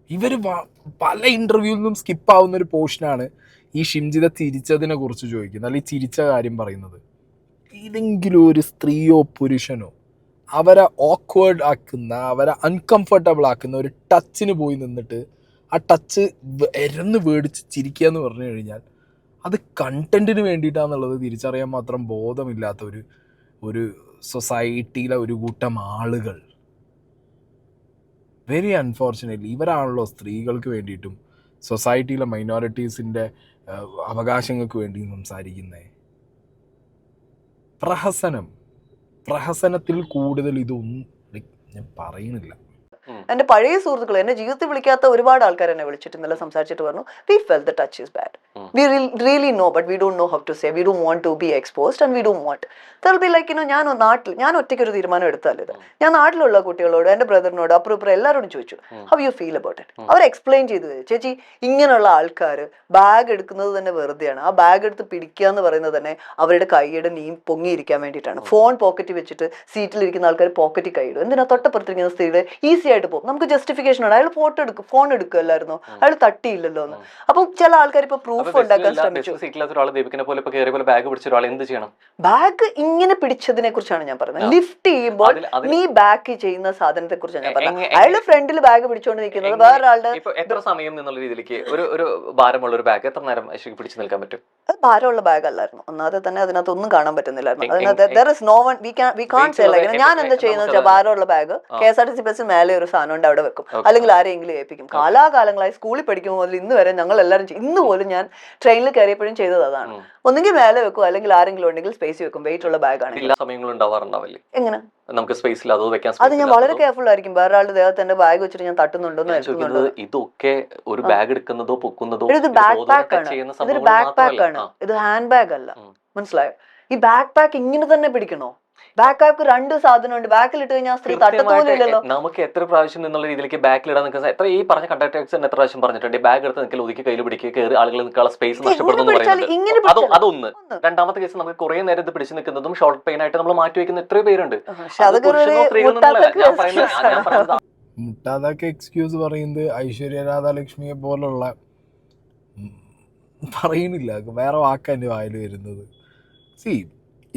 ഇവർ പല ഇൻ്റർവ്യൂവിൽ നിന്നും സ്കിപ്പാവുന്ന ഒരു പോർഷനാണ് ഈ ഷിംജിത തിരിച്ചതിനെ കുറിച്ച് ചോദിക്കുന്നത്, അല്ലെങ്കിൽ ചിരിച്ച കാര്യം പറയുന്നത്. ഏതെങ്കിലും ഒരു സ്ത്രീയോ പുരുഷനോ അവരെ ഓക്വേർഡ് ആക്കുന്ന, അവരെ അൺകംഫർട്ടബിൾ ആക്കുന്ന ഒരു ടച്ചിന് പോയി നിന്നിട്ട് ആ ടച്ച് എരന്ന് മേടിച്ച് ചിരിക്കുക എന്ന് പറഞ്ഞു കഴിഞ്ഞാൽ അത് കണ്ടന്റിന് വേണ്ടിയിട്ടാണെന്നുള്ളത് തിരിച്ചറിയാൻ മാത്രം ബോധമില്ലാത്ത ഒരു സൊസൈറ്റിയിലെ ഒരു കൂട്ടം ആളുകൾ. വെരി അൺഫോർച്ചുനേറ്റ്ലി ഇവരാണല്ലോ സ്ത്രീകൾക്ക് വേണ്ടിയിട്ടും സൊസൈറ്റിയിലെ മൈനോറിറ്റീസിൻ്റെ അവകാശങ്ങൾക്ക് വേണ്ടിയും സംസാരിക്കുന്നത്. പ്രഹസനത്തിൽ കൂടുതൽ ഇതൊന്നും ഞാൻ പറയുന്നില്ല. എന്റെ പഴയ സുഹൃത്തുക്കൾ, എന്നെ ജീവിതത്തിൽ വിളിക്കാത്ത ഒരുപാട് ആൾക്കാർ എന്നെ വിളിച്ചിട്ട് ഇന്നലെ സംസാരിച്ചിട്ട് പറഞ്ഞു, we felt the touch is bad, we really know, but we don't know how to say, we don't want to be exposed and we don't want. ദർ ബി ലൈക്ക് ഞാൻ ഒറ്റയ്ക്ക് ഒരു തീരുമാനം എടുത്താലിത്, ഞാൻ നാട്ടിലുള്ള കുട്ടികളോട്, എന്റെ ബ്രദറിനോട്, അപ്പുറം എല്ലാവരോടും ചോദിച്ചു, how you feel about it. അവർ എക്സ്പ്ലെയിൻ ചെയ്തു, ചേച്ചി ഇങ്ങനെയുള്ള ആൾക്കാർ ബാഗ് എടുക്കുന്നത് തന്നെ വെറുതെയാണ്. ആ ബാഗ് എടുത്ത് പിടിക്കുക എന്ന് പറയുന്നത് തന്നെ അവരുടെ കൈയുടെ നീ പൊങ്ങിയിരിക്കാൻ വേണ്ടിയിട്ടാണ്. ഫോൺ പോക്കറ്റിൽ വെച്ചിട്ട് സീറ്റിലിരിക്കുന്ന ആൾക്കാർ പോക്കറ്റിൽ കൈയിടും. എന്തിനാ? തൊട്ടപ്പുറത്തിരിക്കുന്ന സ്ത്രീയുടെ ഈസി ആയിട്ട് പോകും. നമുക്ക് ജസ്റ്റിഫിക്കേഷൻ ആണ്, അയാൾ ഫോൺ എടുക്കുമല്ലായിരുന്നോ, അയാൾ തട്ടിയില്ലല്ലോ എന്ന്. അപ്പൊ ചില ആൾക്കാർ ഇപ്പൊ പ്രൂഫ് ഉണ്ടാക്കാൻ ശ്രമിച്ചു. ബാഗ് ഇങ്ങനെ പിടിച്ചതിനെ കുറിച്ചാണ് ഞാൻ പറയുന്നത്. ലിഫ്റ്റ് ചെയ്യുമ്പോൾ നീ ബാക്ക് ചെയ്യുന്ന സാധനത്തെ കുറിച്ചാണ് ഞാൻ പറഞ്ഞത്. അയാളുടെ ഫ്രണ്ടിൽ ബാഗ് പിടിച്ചോണ്ട് നിൽക്കുന്നത് വേറൊരാളുടെ. എത്ര സമയം എന്നുള്ള രീതിയിലേക്ക് ഒരു ഭാരമുള്ള ഒരു ബാഗ് എത്ര നേരം പിടിച്ചു നിൽക്കാൻ പറ്റും? അത് ഭാരമുള്ള ബാഗ് അല്ലായിരുന്നു. ഒന്നാമത് തന്നെ അതിനകത്ത് ഒന്നും കാണാൻ പറ്റുന്നില്ലായിരുന്നു. അതിനകത്ത് ഞാൻ എന്താ ചെയ്യുന്നത് വെച്ചാൽ, ഭാരമുള്ള ബാഗ് KSRTC ബസ്സിൽ മേലെ ഒരു സാധനം ഉണ്ട്, അവിടെ വെക്കും, അല്ലെങ്കിൽ ആരെങ്കിലും ഏൽപ്പിക്കും. കാലാകാലങ്ങളായി സ്കൂളിൽ പഠിക്കുമ്പോൾ മുതൽ ഇന്ന് വരെ ഞങ്ങൾ എല്ലാവരും ഇന്ന് പോലും ഞാൻ ട്രെയിനിൽ കയറിയപ്പോഴും ചെയ്തത് അതാണ്. ഒന്നെങ്കിൽ മേലെ വെക്കും, അല്ലെങ്കിൽ ആരെങ്കിലും ഉണ്ടെങ്കിൽ സ്പേസ് വെക്കും. വെയിറ്റ് ഉള്ള ബാഗ് ആണ്. എല്ലാ സമയങ്ങളും ഉണ്ടാവാറുണ്ടാവില്ലേ? എങ്ങനെ നമുക്ക് സ്പേസ് ഇല്ല, അത് ഞാൻ വളരെ കെയർഫുൾ ആയിരിക്കും. വേറെ ആളുടെ ദേഹത്ത് എന്റെ ബാഗ് വെച്ചിട്ട് ഞാൻ തട്ടുന്നുണ്ടോന്ന്. ഇതൊക്കെ ഒരു ബാഗ് എടുക്കുന്നതോ പൊക്കുന്നതോ, ഇത് ബാക്ക് പാക്ക് ആണ്, ഇതൊരു ബാക്ക് പാക്ക് ആണ്, ഇത് ഹാൻഡ് ബാഗ് അല്ല. മനസ്സിലായോ? ഈ ബാക്ക് പാക്ക് ഇങ്ങനെ തന്നെ പിടിക്കണോ? ബാക്ക് ആപ്പ് 2 സാധനമുണ്ട്. ബാക്കിൽ ഇട്ട് കഴിഞ്ഞാൽ സ്ത്രീ തട്ടത്തോലും ഇല്ലല്ലോ. നമുക്ക് എത്ര പ്രാവശ്യം എന്നുള്ള രീതിയിലേക്ക് ബാക്കിൽ ഇടാൻ നിൽക്കുന്ന എത്ര ഈ പറഞ്ഞ കണ്ടക്ടേഴ്സ് എത്ര പ്രാവശ്യം പറഞ്ഞിട്ടുണ്ട് ബാഗ് എടുത്ത് നിൽക്കൽ ഒതുക്കി കയ്യിൽ പിടിക്കുക കയറി ആളുകൾ നിൽക്കാനുള്ള സ്പേസ് നഷ്ടപ്പെടുന്നു പറയുന്നത്. അതൊന്ന്. രണ്ടാമത്തെ കേസ് നമുക്ക് കുറെ നേരം ഇത് പിടിച്ചു നിൽക്കുന്നതും ഷോർട്ട് പെയിൻ ആയിട്ട് നമ്മൾ മാറ്റി വെക്കുന്ന എത്രയോ പേരുണ്ട്. മുട്ടാതൊക്കെ എക്സ്ക്യൂസ് പറയുന്നത് ഐശ്വര്യ രാധാലക്ഷ്മിയെ പോലുള്ള പറയുന്നില്ല, വേറെ വാക്കാ എൻ്റെ വായിൽ വരുന്നത്.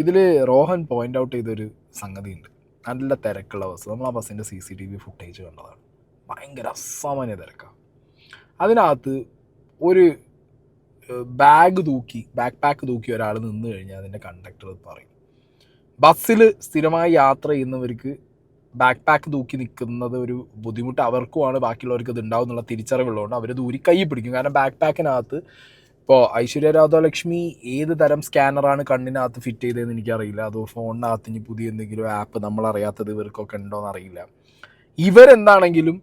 ഇതിൽ റോഹൻ പോയിന്റ് ഔട്ട് ചെയ്തൊരു സംഗതിയുണ്ട്. നല്ല തിരക്കുള്ള ബസ്. നമ്മൾ ആ ബസ്സിൻ്റെ CCTV ഫുട്ടേജ് കണ്ടതാണ്. ഭയങ്കര അസാമാന്യ തിരക്കാണ്. അതിനകത്ത് ഒരു ബാക്ക് തൂക്കി ഒരാൾ നിന്ന് കഴിഞ്ഞാൽ അതിൻ്റെ കണ്ടക്ടർ പറയും, ബസ്സിൽ സ്ഥിരമായി യാത്ര ചെയ്യുന്നവർക്ക് ബാക്ക് പാക്ക് തൂക്കി നിൽക്കുന്നത് ഒരു ബുദ്ധിമുട്ട് അവർക്കുമാണ്, ബാക്കിയുള്ളവർക്ക് ഇത് ഉണ്ടാവും എന്നുള്ള തിരിച്ചറിവുള്ളതുകൊണ്ട് അവർ ദൂരി കൈ പിടിക്കും. കാരണം ബാക്ക് പാക്കിനകത്ത് ഇപ്പോൾ ഐശ്വര്യ രാധാലക്ഷ്മി ഏത് തരം സ്കാനറാണ് കണ്ണിനകത്ത് ഫിറ്റ് ചെയ്തതെന്ന് എനിക്കറിയില്ല. അതോ ഫോണിനകത്ത് ഇനി പുതിയ എന്തെങ്കിലും ആപ്പ് നമ്മളറിയാത്തത് ഇവർക്കൊക്കെ ഉണ്ടോയെന്ന് അറിയില്ല. ഇവരെന്താണെങ്കിലും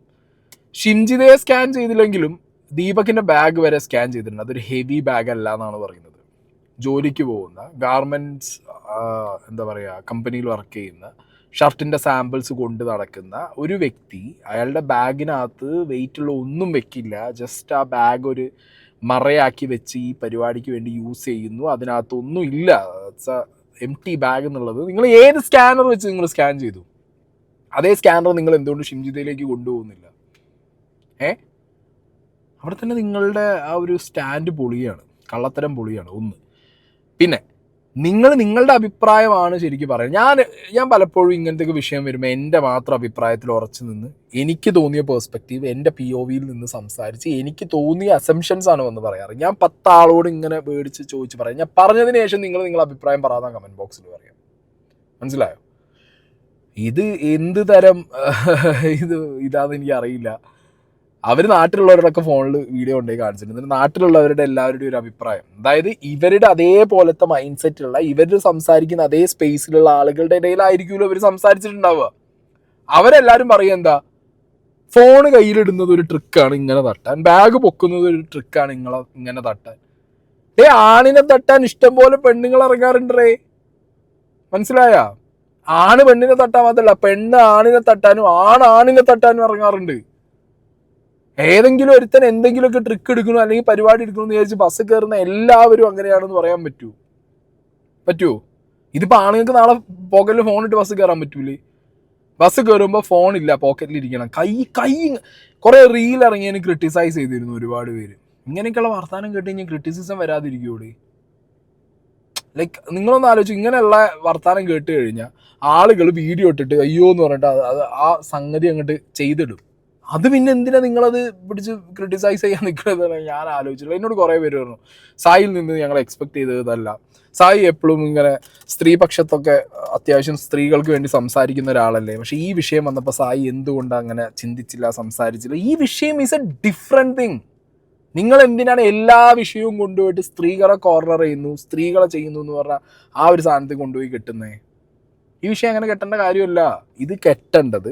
ഷിംജിതയെ സ്കാൻ ചെയ്തില്ലെങ്കിലും ദീപകിൻ്റെ ബാഗ് വരെ സ്കാൻ ചെയ്തിട്ടുണ്ട്. അതൊരു ഹെവി ബാഗ് അല്ല എന്നാണ് പറയുന്നത്. ജോലിക്ക് പോകുന്ന ഗാർമെൻറ്റ്സ് എന്താ പറയുക കമ്പനിയിൽ വർക്ക് ചെയ്യുന്ന ഷർട്ടിൻ്റെ സാമ്പിൾസ് കൊണ്ട് നടക്കുന്ന ഒരു വ്യക്തി അയാളുടെ ബാഗിനകത്ത് വെയിറ്റുള്ള ഒന്നും വെക്കില്ല. ജസ്റ്റ് ആ ബാഗ് ഒരു മറയാക്കി വെച്ച് ഈ പരിപാടിക്ക് വേണ്ടി യൂസ് ചെയ്യുന്നു. അതിനകത്തൊന്നും ഇല്ല. ഇറ്റ്സ് എം ടി ബാഗ് എന്നുള്ളത്. നിങ്ങൾ ഏത് സ്കാനർ വെച്ച് നിങ്ങൾ സ്കാൻ ചെയ്തു, അതേ സ്കാനർ നിങ്ങൾ എന്തുകൊണ്ട് ഷിംജിതയിലേക്ക് കൊണ്ടുപോകുന്നില്ല? അവിടെ തന്നെ നിങ്ങളുടെ ആ ഒരു സ്റ്റാൻഡ് പൊളിയാണ്, കള്ളത്തരം പൊളിയാണ്. ഒന്ന്. പിന്നെ നിങ്ങളുടെ അഭിപ്രായമാണ് ശരിക്കും പറയുന്നത്. ഞാൻ പലപ്പോഴും ഇങ്ങനത്തെ വിഷയം വരുമ്പോൾ എൻ്റെ മാത്രം അഭിപ്രായത്തിൽ ഉറച്ചു നിന്ന് എനിക്ക് തോന്നിയ പേഴ്സ്പെക്റ്റീവ് എൻ്റെ POVയിൽ നിന്ന് സംസാരിച്ച് എനിക്ക് തോന്നിയ അസംഷൻസ് ആണ് വന്ന് പറയാറ്. ഞാൻ 10 ആളോട് ഇങ്ങനെ പേടിച്ച് ചോദിച്ച് പറയാം. ഞാൻ പറഞ്ഞതിന് ശേഷം നിങ്ങളുടെ അഭിപ്രായം പറയാൻ കമൻറ്റ് ബോക്സിൽ പറയാം. മനസ്സിലായോ? ഇത് എന്ത് തരം ഇതാണെന്ന് എനിക്കറിയില്ല. അവർ നാട്ടിലുള്ളവരുടെയൊക്കെ ഫോണിൽ വീഡിയോ കൊണ്ടുപോയി കാണിച്ചിട്ടുണ്ട്. നാട്ടിലുള്ളവരുടെ എല്ലാവരുടെയും ഒരു അഭിപ്രായം, അതായത് ഇവരുടെ അതേപോലത്തെ മൈൻഡ് സെറ്റുള്ള ഇവർ സംസാരിക്കുന്ന അതേ സ്പേസിലുള്ള ആളുകളുടെ ഇടയിലായിരിക്കുമല്ലോ ഇവർ സംസാരിച്ചിട്ടുണ്ടാവുക. അവരെല്ലാവരും പറയും എന്താ, ഫോണ് കയ്യിലിടുന്നത് ഒരു ട്രിക്കാണ് ഇങ്ങനെ തട്ടാൻ, ബാഗ് പൊക്കുന്നത് ഒരു ട്രിക്കാണ് ഇങ്ങനെ തട്ടാൻ. ആണിനെ തട്ടാൻ ഇഷ്ടം പോലെ പെണ്ണുങ്ങൾ ഇറങ്ങാറുണ്ടേ. മനസ്സിലായ? ആണ് പെണ്ണിനെ തട്ടാൻ മാത്രമല്ല, പെണ്ണ് ആണിനെ തട്ടാനും ആണിനെ തട്ടാനും ഇറങ്ങാറുണ്ട്. ഏതെങ്കിലും ഒരുത്തൻ എന്തെങ്കിലുമൊക്കെ ട്രിക്ക് എടുക്കണോ അല്ലെങ്കിൽ പരിപാടി എടുക്കണമെന്ന് വിചാരിച്ച് ബസ് കയറുന്ന എല്ലാവരും അങ്ങനെയാണെന്ന് പറയാൻ പറ്റുമോ? ഇതിപ്പോൾ ആണുങ്ങൾക്ക് നാളെ പോക്കറ്റിൽ ഫോണിട്ട് ബസ് കയറാൻ പറ്റൂലേ? ബസ് കയറുമ്പോൾ ഫോണില്ല, പോക്കറ്റിലിരിക്കണം. കൈ കുറേ റീൽ ഇറങ്ങിയതിന് ക്രിട്ടിസൈസ് ചെയ്തിരുന്നു ഒരുപാട് പേര്. ഇങ്ങനെയൊക്കെയുള്ള വർത്തമാനം കേട്ട് കഴിഞ്ഞാൽ ക്രിറ്റിസിസം വരാതിരിക്കൂടെ? ലൈക്ക് നിങ്ങളൊന്ന് ആലോചിച്ചു, ഇങ്ങനെയുള്ള വർത്തമാനം കേട്ട് കഴിഞ്ഞാൽ ആളുകൾ വീഡിയോ ഇട്ടിട്ട് അയ്യോ എന്ന് പറഞ്ഞിട്ട് അത് ആ സംഗതി അങ്ങോട്ട് ചെയ്തിടും. അത് പിന്നെ എന്തിനാ നിങ്ങളത് പിടിച്ച് ക്രിട്ടിസൈസ് ചെയ്യാൻ നിൽക്കുന്നത് ഞാൻ ആലോചിച്ചില്ല. എന്നോട് കുറേ പേര് പറഞ്ഞു സായിൽ നിന്ന് ഞങ്ങൾ എക്സ്പെക്ട് ചെയ്തതല്ല. സായി എപ്പോഴും ഇങ്ങനെ സ്ത്രീപക്ഷത്തൊക്കെ അത്യാവശ്യം സ്ത്രീകൾക്ക് വേണ്ടി സംസാരിക്കുന്ന ഒരാളല്ലേ, പക്ഷെ ഈ വിഷയം വന്നപ്പോൾ സായി എന്തുകൊണ്ട് അങ്ങനെ ചിന്തിച്ചില്ല, സംസാരിച്ചില്ല? ഈ വിഷയം ഈസ് എ ഡിഫറെൻറ്റ് തിങ്. നിങ്ങൾ എന്തിനാണ് എല്ലാ വിഷയവും കൊണ്ടുപോയിട്ട് സ്ത്രീകളെ കോർണർ ചെയ്യുന്നു, സ്ത്രീകളെ ചെയ്യുന്നു എന്ന് പറഞ്ഞാൽ ആ ഒരു സാധനത്തിൽ കൊണ്ടുപോയി കെട്ടുന്നേ? ഈ വിഷയം അങ്ങനെ കെട്ടേണ്ട കാര്യമല്ല. ഇത് കെട്ടേണ്ടത്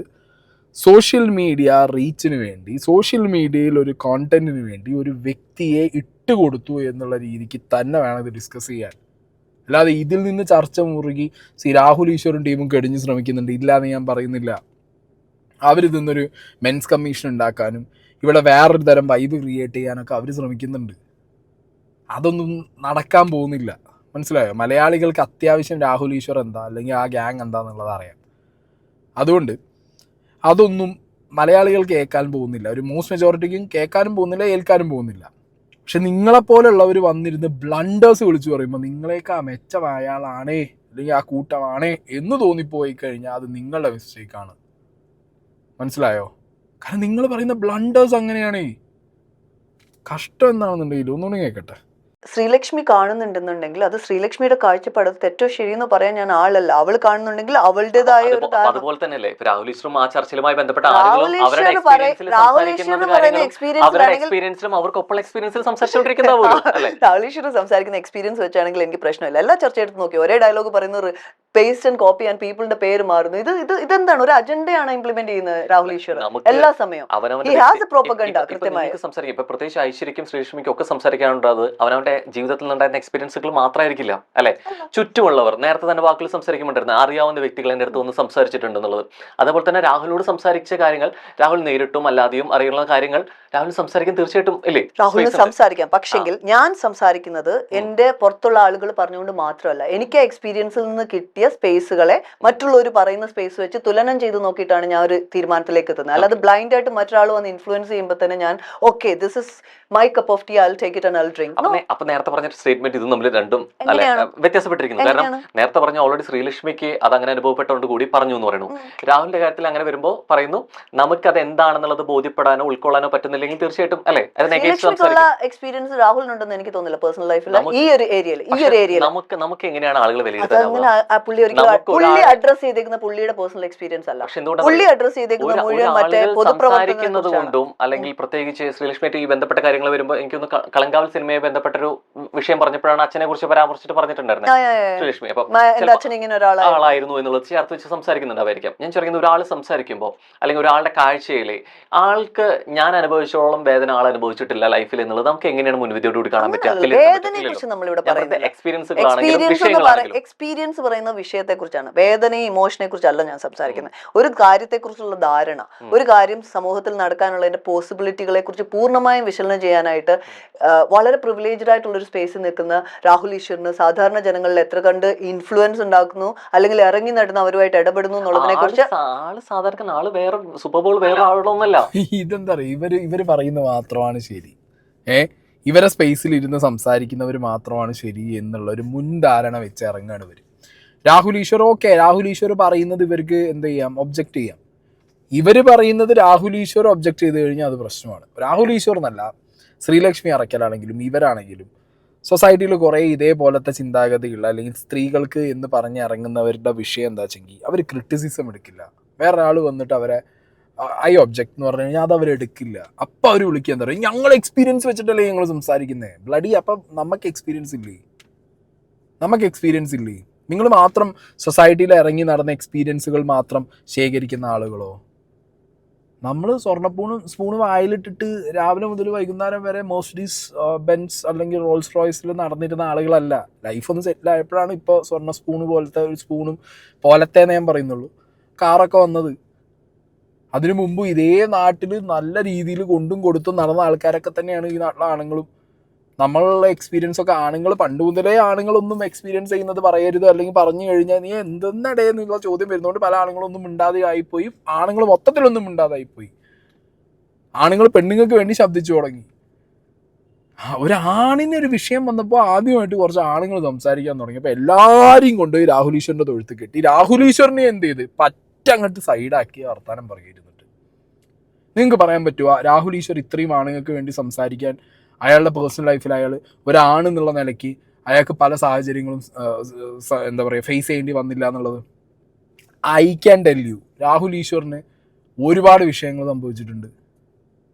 സോഷ്യൽ മീഡിയ റീച്ചിന് വേണ്ടി, സോഷ്യൽ മീഡിയയിൽ ഒരു കോണ്ടന്റിന് വേണ്ടി ഒരു വ്യക്തിയെ ഇട്ടുകൊടുത്തു എന്നുള്ള രീതിക്ക് തന്നെ വേണം ഇത് ഡിസ്കസ് ചെയ്യാൻ. അല്ലാതെ ഇതിൽ നിന്ന് ചർച്ച മുറുകി രാഹുൽ ഈശ്വറും ടീമും കെടിഞ്ഞ് ശ്രമിക്കുന്നുണ്ട്, ഇല്ലാന്ന് ഞാൻ പറയുന്നില്ല. അവരിതൊന്നൊരു മെൻസ് കമ്മീഷൻ ഉണ്ടാക്കാനും ഇവിടെ വേറൊരു തരം വൈബ് ക്രിയേറ്റ് ചെയ്യാനൊക്കെ അവർ ശ്രമിക്കുന്നുണ്ട്. അതൊന്നും നടക്കാൻ പോകുന്നില്ല. മനസ്സിലായോ? മലയാളികൾക്ക് അത്യാവശ്യം രാഹുൽ ഈശ്വർ എന്താ അല്ലെങ്കിൽ ആ ഗ്യാങ് എന്താന്നുള്ളത് അറിയാം. അതുകൊണ്ട് അതൊന്നും മലയാളികൾ കേൾക്കാൻ പോകുന്നില്ല. ഒരു മോസ്റ്റ് മെജോറിറ്റിക്കും കേൾക്കാനും പോകുന്നില്ല, ഏൽക്കാനും പോകുന്നില്ല. പക്ഷെ നിങ്ങളെപ്പോലുള്ളവർ വന്നിരുന്ന് ബ്ലണ്ടേഴ്സ് വിളിച്ചു പറയുമ്പോൾ നിങ്ങളേക്കാ മെച്ചം അയാളാണേ അല്ലെങ്കിൽ ആ കൂട്ടമാണേ എന്ന് തോന്നിപ്പോയി കഴിഞ്ഞാൽ അത് നിങ്ങളുടെ മിസ്റ്റേക്കാണ്. മനസ്സിലായോ? കാരണം നിങ്ങൾ പറയുന്ന ബ്ലണ്ടേഴ്സ് അങ്ങനെയാണേ. കഷ്ടം എന്താണെന്നുണ്ടെങ്കിൽ ഒന്നുകൂടി കേൾക്കട്ടെ. ശ്രീലക്ഷ്മി കാണുന്നുണ്ടെന്നുണ്ടെങ്കിൽ അത് ശ്രീലക്ഷ്മിയുടെ കാഴ്ചപ്പാട് തെറ്റോ ശരിയെന്ന് പറയാൻ ഞാൻ ആളല്ല. അവൾ കാണുന്നുണ്ടെങ്കിൽ അവളുടേതായ ഒരു അതുപോലെ തന്നെയല്ലേ രാഹുൽ ഈശ്വറും ആ ചർച്ചയിലുമായി ബന്ധപ്പെട്ട രാഹുൽ ഈശ്വർ സംസാരിക്കുന്ന എക്സ്പീരിയൻസ് വെച്ചാണെങ്കിൽ എനിക്ക് പ്രശ്നമില്ല. എല്ലാ ചർച്ച എടുത്ത് നോക്കി ഒരേ ഡയലോഗ് പറയുന്നത് പേസ്റ്റ് ആൻഡ് കോപ്പി ആൻഡ് പീപ്പിളിന്റെ പേര് മാറുന്നു. ഇതെന്താണ് ഒരു അജണ്ടയാണ് ഇംപ്ലിമെന്റ് ചെയ്യുന്നത് രാഹുൽ ഈശ്വർ എല്ലാ സമയം. He has a propaganda കൃത്യമായി സംസാരിക്കും. ഇപ്പൊ പ്രത്യേകിച്ച് ഐശ്വര്യക്കും ശ്രീലക്ഷ്മിക്കും ഒക്കെ സംസാരിക്കാനുള്ളത് അവനവന്റെ ജീവിതത്തിൽ നിന്നുണ്ടായിരുന്ന എക്സ്പീരിയൻസുകൾ മാത്രമായിരിക്കില്ല അല്ലെ, ചുറ്റുമുള്ളവർ നേരത്തെ തന്നെ വാക്കുകൾ സംസാരിക്കുമ്പോണ്ടായിരുന്നു അറിയാവുന്ന വ്യക്തികൾ എന്റെ അടുത്ത് വന്ന് സംസാരിച്ചിട്ടുണ്ടെന്നുള്ളത്. അതേപോലെ തന്നെ രാഹുലിനോട് സംസാരിച്ച കാര്യങ്ങൾ രാഹുൽ നേരിട്ടും അല്ലാതെയും അറിയുന്ന കാര്യങ്ങൾ രാഹുൽ സംസാരിക്കാൻ തീർച്ചയായിട്ടും ഇല്ലേ, രാഹുലിന് സംസാരിക്കാം. പക്ഷെങ്കിൽ ഞാൻ സംസാരിക്കുന്നത് എന്റെ പുറത്തുള്ള ആളുകൾ പറഞ്ഞുകൊണ്ട് മാത്രമല്ല, എനിക്ക് എക്സ്പീരിയൻസിൽ നിന്ന് കിട്ടിയ സ്പേസുകളെ മറ്റുള്ളവർ പറയുന്ന സ്പേസ് വെച്ച് തുലനം ചെയ്ത് നോക്കിയിട്ടാണ് ഞാൻ ഒരു തീരുമാനത്തിലേക്ക് എത്തുന്നത്. അല്ലാതെ ബ്ലൈൻഡ് ആയിട്ട് മറ്റൊരാൾ വന്ന് ഇൻഫ്ലുവൻസ് ചെയ്യുമ്പോൾ തന്നെ ഞാൻ okay this is my cup of tea, I will take it and I will drink. അപ്പൊ നേരത്തെ പറഞ്ഞ സ്റ്റേറ്റ്മെന്റ് ഇത് നമ്മൾ രണ്ടും വ്യത്യാസപ്പെട്ടിരിക്കുന്നു. കാരണം നേരത്തെ പറഞ്ഞ ഓൾറെഡി ശ്രീലക്ഷ്മിക്ക് അത് അങ്ങനെ അനുഭവപ്പെട്ടതുകൊണ്ട് കൂടി പറഞ്ഞു എന്ന് പറയുന്നു. രാഹുലിന്റെ കാര്യത്തിൽ അങ്ങനെ വരുമ്പോൾ പറയുന്നു നമുക്കത് എന്താണെന്നുള്ളത് ബോധ്യപ്പെടാനോ ഉൾക്കൊള്ളാനോ പറ്റുന്നില്ലെങ്കിൽ തീർച്ചയായിട്ടും അല്ലെ എക്സ്പീരിയൻസ് രാഹുലിനുണ്ടെന്ന് എനിക്ക് തോന്നുന്നില്ല പേഴ്സണൽ ലൈഫിൽ. ഈ ഒരു ഏരിയയിൽ നമുക്ക് എങ്ങനെയാണ് ആളുകൾ വിലയിരുത്തുന്നത്? പുള്ളി അഡ്രസ് ചെയ്തേക്കുന്ന പുള്ളിയുടെ പേഴ്സണൽ എക്സ്പീരിയൻസ് അല്ല, പുള്ളി അഡ്രസ് ചെയ്തേക്കുന്ന മുഴുവൻ മറ്റേ പൊതുപ്രവർത്തനങ്ങൾ കൊണ്ടും അല്ലെങ്കിൽ പ്രത്യേകിച്ച് ശ്രീലക്ഷ്മിയായിട്ട് ഈ ബന്ധപ്പെട്ട കാര്യങ്ങൾ വരുമ്പോൾ എനിക്കൊന്ന് കളങ്കാവൽ സിനിമയെ ബന്ധപ്പെട്ടൊരു വിഷയം പറഞ്ഞപ്പോഴാണ് അച്ഛനെ കുറിച്ച് പരാമർശിച്ചിട്ട് പറഞ്ഞിട്ടുണ്ടായിരുന്നത് ശ്രീലക്ഷ്മി. അപ്പൊ ആളായിരുന്നു എന്നുള്ളത് ചേർത്ത് വെച്ച് സംസാരിക്കുന്നുണ്ടാവായിരിക്കാം. ഞാൻ ചോദിക്കുന്നത് ഒരാൾ സംസാരിക്കുമ്പോൾ അല്ലെങ്കിൽ ഒരാളുടെ കാഴ്ചയിലെ ആൾക്ക് ഞാൻ അനുഭവിച്ചോളം വേദന ആൾ അനുഭവിച്ചിട്ടില്ല ലൈഫിൽ എന്നുള്ളത് നമുക്ക് എങ്ങനെയാണ് മുൻവിധിയോടുകൂടി കാണാൻ പറ്റുക? എക്സ്പീരിയൻസ് പറയുന്ന വിഷയത്തെ കുറിച്ചാണ്, വേദനയും ഇമോഷനെ കുറിച്ചല്ല ഞാൻ സംസാരിക്കുന്നത്. ഒരു കാര്യത്തെ കുറിച്ചുള്ള ധാരണ, ഒരു കാര്യം സമൂഹത്തിൽ നടക്കാനുള്ളതിന്റെ പോസിബിലിറ്റികളെ കുറിച്ച് പൂർണ്ണമായും വിശകലനം ചെയ്യാനായിട്ട് വളരെ പ്രിവിലേജ്ഡ് ആയിട്ടുള്ള ഒരു സ്പേസിൽ നിൽക്കുന്ന രാഹുൽ ഈശ്വറിന് സാധാരണ ജനങ്ങളിൽ എത്ര കണ്ട് ഇൻഫ്ലുവൻസ് ഉണ്ടാക്കുന്നു അല്ലെങ്കിൽ ഇറങ്ങി നടന്ന് അവരുമായിട്ട് ഇടപെടുന്നു എന്നുള്ളതിനെ കുറിച്ച് ഇതെന്താ പറയുക, ഇവര് പറയുന്നത് മാത്രമാണ് ശരി, ഇവരെ സ്പേസിൽ ഇരുന്ന് സംസാരിക്കുന്നവർ മാത്രമാണ് ശരി എന്നുള്ള ഒരു മുൻധാരണ വെച്ച് ഇറങ്ങാണ് ഇവർ. രാഹുൽ ഈശ്വർ പറയുന്നത് ഇവർക്ക് എന്ത് ചെയ്യാം, ഒബ്ജക്റ്റ് ചെയ്യാം. ഇവർ പറയുന്നത് രാഹുൽ ഈശ്വർ ഒബ്ജക്റ്റ് ചെയ്ത് കഴിഞ്ഞാൽ അത് പ്രശ്നമാണ്. രാഹുൽ ഈശ്വർ എന്നല്ല, ശ്രീലക്ഷ്മി അറക്കലാണെങ്കിലും ഇവരാണെങ്കിലും സൊസൈറ്റിയിൽ കുറേ ഇതേപോലത്തെ ചിന്താഗതിയുള്ള അല്ലെങ്കിൽ സ്ത്രീകൾക്ക് എന്ന് പറഞ്ഞ് ഇറങ്ങുന്നവരുടെ വിഷയം എന്താ വെച്ചെങ്കിൽ അവർ ക്രിറ്റിസിസം എടുക്കില്ല. വേറൊരാൾ വന്നിട്ട് അവരെ ഐ ഒബ്ജക്റ്റ് എന്ന് പറഞ്ഞു കഴിഞ്ഞാൽ അത് അവരെടുക്കില്ല. അപ്പം അവർ വിളിക്കുക എന്താ പറയുക, ഞങ്ങൾ എക്സ്പീരിയൻസ് വെച്ചിട്ടല്ലേ ഞങ്ങൾ സംസാരിക്കുന്നത്. ബ്ലഡി അപ്പം നമുക്ക് എക്സ്പീരിയൻസ് ഇല്ലേ? നിങ്ങൾ മാത്രം സൊസൈറ്റിയിൽ ഇറങ്ങി നടന്ന എക്സ്പീരിയൻസുകൾ മാത്രം ശേഖരിക്കുന്ന ആളുകളോ? നമ്മൾ സ്പൂണ് വായിലിട്ടിട്ട് രാവിലെ മുതൽ വൈകുന്നേരം വരെ മെർസിഡീസ് ബെൻസ് അല്ലെങ്കിൽ റോൾസ് റോയ്സിൽ നടന്നിരുന്ന ആളുകളല്ല. ലൈഫ് ഒന്ന് സെറ്റിൽ ആയപ്പോഴാണ് ഇപ്പോൾ സ്വർണ്ണ സ്പൂണ് പോലത്തെ ഒരു സ്പൂണും പോലത്തേന്ന് ഞാൻ പറയുന്നുള്ളൂ കാറൊക്കെ വന്നത്. അതിനു മുമ്പ് ഇതേ നാട്ടിൽ നല്ല രീതിയിൽ കൊണ്ടും കൊടുത്തും നടന്ന ആൾക്കാരൊക്കെ തന്നെയാണ് ഈ നാട്ടിലെ ആണുങ്ങളും. നമ്മളുള്ള എക്സ്പീരിയൻസ് ഒക്കെ ആണുങ്ങൾ പണ്ട് മുതലേ ആണുങ്ങളൊന്നും എക്സ്പീരിയൻസ് ചെയ്യുന്നത് പറയരുത്, അല്ലെങ്കിൽ പറഞ്ഞു കഴിഞ്ഞാൽ നീ എന്തെന്നടേ എന്നുള്ള ചോദ്യം വരുന്നതുകൊണ്ട് പല ആണുങ്ങളൊന്നും മിണ്ടാതെ ആയിപ്പോയി. ആണുങ്ങൾ മൊത്തത്തിലൊന്നും മിണ്ടാതായിപ്പോയി. ആണുങ്ങൾ പെണ്ണുങ്ങൾക്ക് വേണ്ടി ശബ്ദിച്ചു തുടങ്ങി. ഒരാണിനൊരു വിഷയം വന്നപ്പോൾ ആദ്യമായിട്ട് കുറച്ച് ആണുങ്ങൾ സംസാരിക്കാൻ തുടങ്ങിയപ്പോൾ എല്ലാവരെയും കൊണ്ടുപോയി രാഹുൽ ഈശ്വറിൻ്റെ തൊഴുത്ത് കെട്ടി. രാഹുൽ ഈശ്വറിനെ എന്ത് ചെയ്ത് അങ്ങോട്ട് സൈഡാക്കി വർത്താനം പറയുന്നിട്ട് നിങ്ങൾക്ക് പറയാൻ പറ്റുമോ രാഹുൽ ഈശ്വർ ഇത്രയും ആണുങ്ങൾക്ക് വേണ്ടി സംസാരിക്കാൻ? അയാളുടെ പേഴ്സണൽ ലൈഫിൽ അയാൾ ഒരാണെന്നുള്ള നിലയ്ക്ക് അയാൾക്ക് പല സാഹചര്യങ്ങളും എന്താ പറയുക ഫേസ് ചെയ്യേണ്ടി വന്നില്ല എന്നുള്ളത്. I can tell you, Rahul ഈശ്വറിന് ഒരുപാട് വിഷയങ്ങൾ സംഭവിച്ചിട്ടുണ്ട്.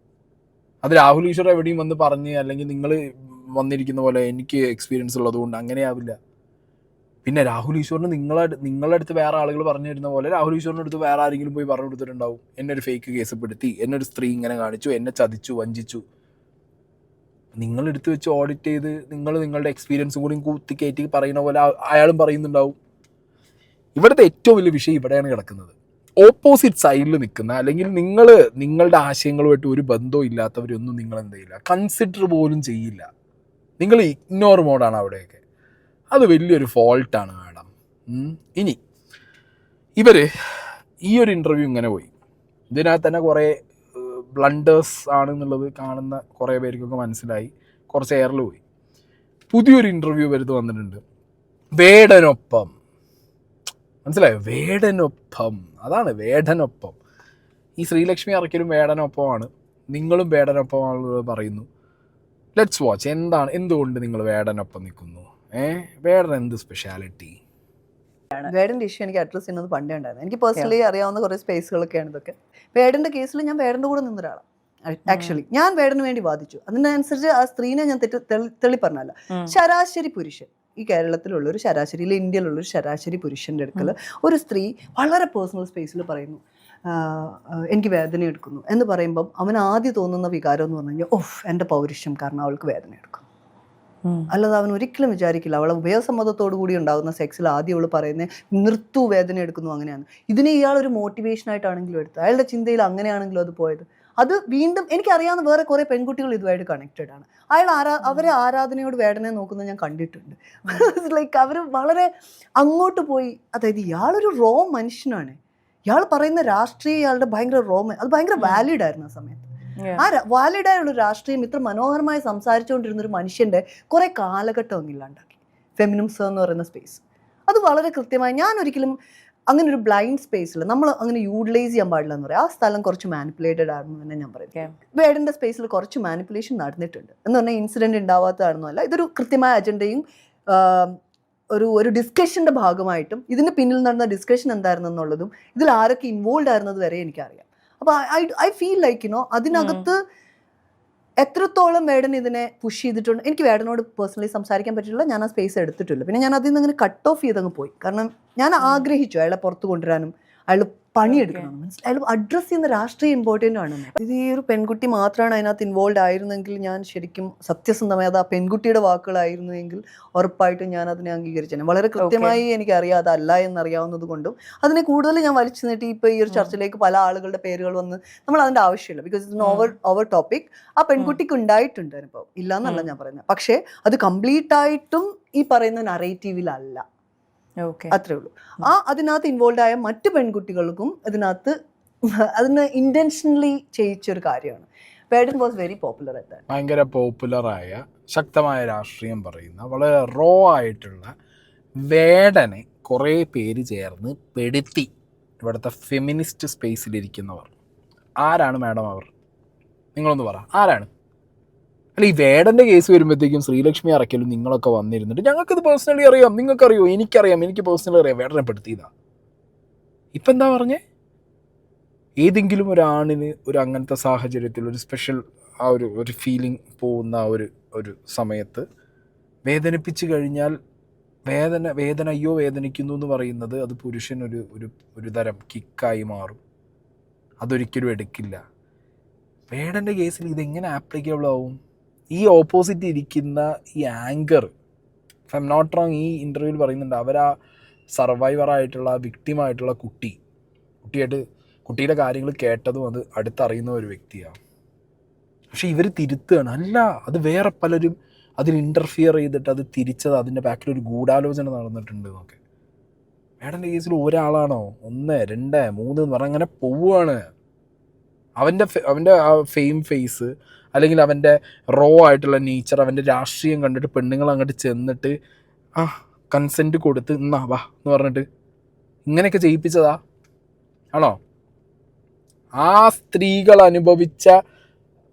അത് രാഹുൽ ഈശ്വർ എവിടെയും വന്ന് പറഞ്ഞ് അല്ലെങ്കിൽ നിങ്ങൾ വന്നിരിക്കുന്ന പോലെ എനിക്ക് എക്സ്പീരിയൻസ് ഉള്ളതുകൊണ്ട് അങ്ങനെയാവില്ല. പിന്നെ രാഹുൽ ഈശ്വറിന് നിങ്ങളുടെ അടുത്ത് വേറെ ആളുകൾ പറഞ്ഞു തരുന്ന പോലെ രാഹുൽ ഈശ്വറിൻ്റെ അടുത്ത് വേറെ ആരെങ്കിലും പോയി പറഞ്ഞു കൊടുത്തിട്ടുണ്ടാവും. എന്നെ ഒരു ഫേക്ക് കേസപ്പെടുത്തി, എന്നെ ഒരു സ്ത്രീ ഇങ്ങനെ കാണിച്ചു, എന്നെ ചതിച്ചു, വഞ്ചിച്ചു. നിങ്ങളെടുത്ത് വെച്ച് ഓഡിറ്റ് ചെയ്ത് നിങ്ങളുടെ എക്സ്പീരിയൻസും കൂടി കൂത്തിക്കയറ്റി പറയുന്ന പോലെ അയാളും പറയുന്നുണ്ടാവും. ഇവിടുത്തെ ഏറ്റവും വലിയ വിഷയം ഇവിടെയാണ് കിടക്കുന്നത്. ഓപ്പോസിറ്റ് സൈഡിൽ നിൽക്കുന്ന അല്ലെങ്കിൽ നിങ്ങളുടെ ആശയങ്ങളുമായിട്ട് ഒരു ബന്ധവും ഇല്ലാത്തവരൊന്നും നിങ്ങൾ എന്ത് ചെയ്യില്ല, കൺസിഡർ പോലും ചെയ്യില്ല. നിങ്ങൾ ഇഗ്നോർ മോഡാണ് അവിടെയൊക്കെ. അത് വലിയൊരു ഫോൾട്ടാണ് മാഡം. ഇനി ഇവർ ഈ ഒരു ഇൻ്റർവ്യൂ ഇങ്ങനെ പോയി, ഇതിനകത്ത് തന്നെ കുറേ ബ്ലണ്ടേഴ്സ് ആണെന്നുള്ളത് കാണുന്ന കുറേ പേർക്കൊക്കെ മനസ്സിലായി. കുറച്ച് എയറിൽ പോയി. പുതിയൊരു ഇൻ്റർവ്യൂ വരുത്ത് വന്നിട്ടുണ്ട്, വേടനൊപ്പം. മനസ്സിലായോ? വേടനൊപ്പം, അതാണ് വേടനൊപ്പം. ഈ ശ്രീലക്ഷ്മി അറക്കലും വേടനൊപ്പമാണ്, നിങ്ങളും വേടനൊപ്പമാണെന്ന് പറയുന്നു. Let's watch. എന്തുകൊണ്ട് നിങ്ങൾ വേടനൊപ്പം നിൽക്കുന്നു? വേടൻ എന്ത് സ്പെഷ്യാലിറ്റി? വേടൻ്റെ ഇഷ്യൂ എനിക്ക് അഡ്രസ് ചെയ്യുന്നത് പണ്ടേ ഉണ്ടായിരുന്നു. എനിക്ക് പേഴ്സണലി അറിയാവുന്ന കുറേ സ്പേസുകളൊക്കെയാണ് ഇതൊക്കെ. വേടൻ്റെ കേസിൽ ഞാൻ വേടൻ്റെ കൂടെ നിന്ന ഒരാളാണ്. ആക്ച്വലി ഞാൻ വേടന് വേണ്ടി വാദിച്ചു. അതിനനുസരിച്ച് ആ സ്ത്രീനെ ഞാൻ തെളി പറഞ്ഞല്ല. ശരാശരി പുരുഷൻ ഈ കേരളത്തിലുള്ള ഒരു ശരാശരി, ഇന്ത്യയിലുള്ള ഒരു ശരാശരി പുരുഷൻ്റെ അടുക്കൽ ഒരു സ്ത്രീ വളരെ പേഴ്സണൽ സ്പേസിൽ പറയുന്നു എനിക്ക് വേദന എടുക്കുന്നു എന്ന് പറയുമ്പം അവൻ ആദ്യം തോന്നുന്ന വികാരം എന്ന് പറഞ്ഞു കഴിഞ്ഞാൽ ഓഫ് എൻ്റെ പൗരുഷം കാരണം അവൾക്ക് വേദന എടുക്കും. അല്ലാതെ അവൻ ഒരിക്കലും വിചാരിക്കില്ല അവളെ ഉഭയസമ്മതത്തോടു കൂടി ഉണ്ടാകുന്ന സെക്സിൽ ആദ്യം അവൾ പറയുന്നത് നിർത്തു, വേദന എടുക്കുന്നു അങ്ങനെയാണ്. ഇതിനെ ഇയാളൊരു മോട്ടിവേഷനായിട്ടാണെങ്കിലും എടുത്തത്, അയാളുടെ ചിന്തയിൽ അങ്ങനെയാണെങ്കിലും അത് പോയത്. അത് വീണ്ടും എനിക്കറിയാവുന്ന വേറെ കുറേ പെൺകുട്ടികൾ ഇതുമായിട്ട് കണക്റ്റഡ് ആണ്. അവരെ ആരാധനയോട് വേദന നോക്കുന്നത് ഞാൻ കണ്ടിട്ടുണ്ട്. ലൈക്ക് അവർ വളരെ അങ്ങോട്ട് പോയി, അതായത് ഇയാളൊരു റോ മനുഷ്യനാണ്, ഇയാൾ പറയുന്ന രാഷ്ട്രീയം ഇയാളുടെ ഭയങ്കര അത് ഭയങ്കര വാലിഡ് ആയിരുന്നു ആ സമയത്ത്. ആ വാലിഡായുള്ള രാഷ്ട്രീയം ഇത്ര മനോഹരമായി സംസാരിച്ചുകൊണ്ടിരുന്ന ഒരു മനുഷ്യന്റെ കുറെ കാലഘട്ടം അങ്ങ് ഇല്ലാണ്ടാക്കി ഫെമിനിസം എന്ന് പറയുന്ന സ്പേസ്. അത് വളരെ കൃത്യമായി ഞാൻ ഒരിക്കലും അങ്ങനെ ഒരു ബ്ലൈൻഡ് സ്പേസിൽ നമ്മൾ അങ്ങനെ യൂട്ടിലൈസ് ചെയ്യാൻ പാടില്ല എന്ന് പറയാം. ആ സ്ഥലം കുറച്ച് മാനിപ്പുലേറ്റഡ് ആണെന്ന് തന്നെ ഞാൻ പറയും. വേടന്റെ സ്പേസിൽ കുറച്ച് മാനിപ്പുലേഷൻ നടന്നിട്ടുണ്ട് എന്ന് പറഞ്ഞാൽ ഇൻസിഡന്റ് ഉണ്ടാവാത്തതാണെന്നല്ല, ഇതൊരു കൃത്യമായ അജണ്ടയും ഒരു ഡിസ്കഷന്റെ ഭാഗമായിട്ടും ഇതിന് പിന്നിൽ നടന്ന ഡിസ്കഷൻ എന്തായിരുന്നു എന്നുള്ളതും ഇതിൽ ആരൊക്കെ ഇൻവോൾവ് ആയിരുന്നത് വരെ എനിക്കറിയാം. അപ്പോൾ ഐ ഫീൽ ലൈക്ക് അതിനകത്ത് എത്രത്തോളം വേടൻ ഇതിനെ പുഷ് ചെയ്തിട്ടുണ്ട്. എനിക്ക് വേടനോട് പേഴ്സണലി സംസാരിക്കാൻ പറ്റില്ല, ഞാൻ ആ സ്പേസ് എടുത്തിട്ടില്ല. പിന്നെ ഞാൻ അതിൽ നിന്ന് അങ്ങനെ കട്ട് ഓഫ് ചെയ്തങ്ങ് പോയി. കാരണം ഞാൻ ആഗ്രഹിച്ചു അയാളെ പുറത്ത് കൊണ്ടുവരാനും അയാൾ പണിയെടുക്കണം, അയാൾ അഡ്രസ്സ് ചെയ്യുന്ന രാഷ്ട്രീയം ഇമ്പോർട്ടൻ്റ് ആണ്. ഇത് ഈ ഒരു പെൺകുട്ടി മാത്രമാണ് അതിനകത്ത് ഇൻവോൾവ് ആയിരുന്നെങ്കിൽ ഞാൻ ശരിക്കും സത്യസന്ധമായി അത് ആ പെൺകുട്ടിയുടെ വാക്കുകളായിരുന്നുവെങ്കിൽ ഉറപ്പായിട്ടും ഞാൻ അതിനെ അംഗീകരിച്ചേനെ. വളരെ കൃത്യമായി എനിക്കറിയാം അതല്ല എന്നറിയാവുന്നത് കൊണ്ടും അതിനെ കൂടുതൽ ഞാൻ വലിച്ചു നീട്ടി ഇപ്പോൾ ഈ ഒരു ചർച്ചയിലേക്ക് പല ആളുകളുടെ പേരുകൾ വന്ന് നമ്മൾ അതിൻ്റെ ആവശ്യമില്ല. Because it's over topic. ആ പെൺകുട്ടിക്ക് ഉണ്ടായിട്ടുണ്ട് അനുഭവം, ഇല്ല എന്നല്ല ഞാൻ പറയുന്നത്. പക്ഷേ അത് കംപ്ലീറ്റ് ആയിട്ടും ഈ പറയുന്ന നറേറ്റീവിലല്ല. അത്രേ ഉള്ളൂ. അതിനകത്ത് ഇൻവോൾവ് ആയ മറ്റു പെൺകുട്ടികൾക്കും അതിന് ഇന്റൻഷനലി ചെയ്യിച്ചൊരു കാര്യമാണ്. Vedan was very popular at that. ഭയങ്കര പോപ്പുലറായ ശക്തമായ രാഷ്ട്രീയം പറയുന്ന വളരെ റോ ആയിട്ടുള്ള വേടനെ കുറേ പേര് ചേർന്ന് പെടുത്തി ഇവിടുത്തെ ഫെമിനിസ്റ്റ് സ്പേസിലിരിക്കുന്നവർ. ആരാണ് മാഡം അവർ? നിങ്ങളൊന്ന് പറ, ആരാണ്? അല്ല, ഈ വേടൻ്റെ കേസ് വരുമ്പോഴത്തേക്കും ശ്രീലക്ഷ്മി അറക്കലും നിങ്ങളൊക്കെ വന്നിരുന്നിട്ട് ഞങ്ങൾക്കിത് പേഴ്സണലി അറിയാം, നിങ്ങൾക്കറിയോ, എനിക്കറിയാം, എനിക്ക് പേഴ്സണലി അറിയാം, വേടനെ പെടുത്തിയതാ. ഇപ്പം എന്താ പറഞ്ഞേ? ഏതെങ്കിലും ഒരാണിന് ഒരു അങ്ങനത്തെ സാഹചര്യത്തിൽ ഒരു സ്പെഷ്യൽ ആ ഒരു ഫീലിംഗ് പോകുന്ന ഒരു സമയത്ത് വേദനിപ്പിച്ച് കഴിഞ്ഞാൽ വേദന അയ്യോ വേദനിക്കുന്നു എന്ന് പറയുന്നത് അത് പുരുഷൻ ഒരു തരം കിക്കായി മാറും. അതൊരിക്കലും എടുക്കില്ല. വേടൻ്റെ കേസിൽ ഇതെങ്ങനെ ആപ്ലിക്കബിൾ ആവും? ഈ ഓപ്പോസിറ്റ് ഇരിക്കുന്ന ഈ anchor, if I am not wrong, ഈ ഇൻ്റർവ്യൂവിൽ പറയുന്നുണ്ട് അവരാ സർവൈവറായിട്ടുള്ള വിക്ടിമായിട്ടുള്ള കുട്ടിയുടെ കാര്യങ്ങൾ കേട്ടതും അത് അടുത്തറിയുന്ന ഒരു വ്യക്തിയാണ്. പക്ഷെ ഇവർ തിരുത്തുകയാണ്. അല്ല, അത് വേറെ പലരും അതിൽ ഇൻ്റർഫിയർ ചെയ്തിട്ട് അത് തിരിച്ചത് അതിൻ്റെ ബാക്കിൽ ഒരു ഗൂഢാലോചന നടന്നിട്ടുണ്ട് എന്നൊക്കെ. വേടൻ്റെ കേസിൽ ഒരാളാണോ 1, 2, 3 എന്ന് പറഞ്ഞാൽ അങ്ങനെ പോവുകയാണ്. അവൻ്റെ ആ ഫേസ് അല്ലെങ്കിൽ അവൻ്റെ റോ ആയിട്ടുള്ള നേച്ചർ, അവൻ്റെ രാഷ്ട്രീയം കണ്ടിട്ട് പെണ്ണുങ്ങൾ അങ്ങോട്ട് ചെന്നിട്ട് കൺസെൻറ്റ് കൊടുത്ത് എന്നാ വാ എന്ന് പറഞ്ഞിട്ട് ഇങ്ങനെയൊക്കെ ചെയ്യിപ്പിച്ചതാ ആണോ? ആ സ്ത്രീകൾ അനുഭവിച്ച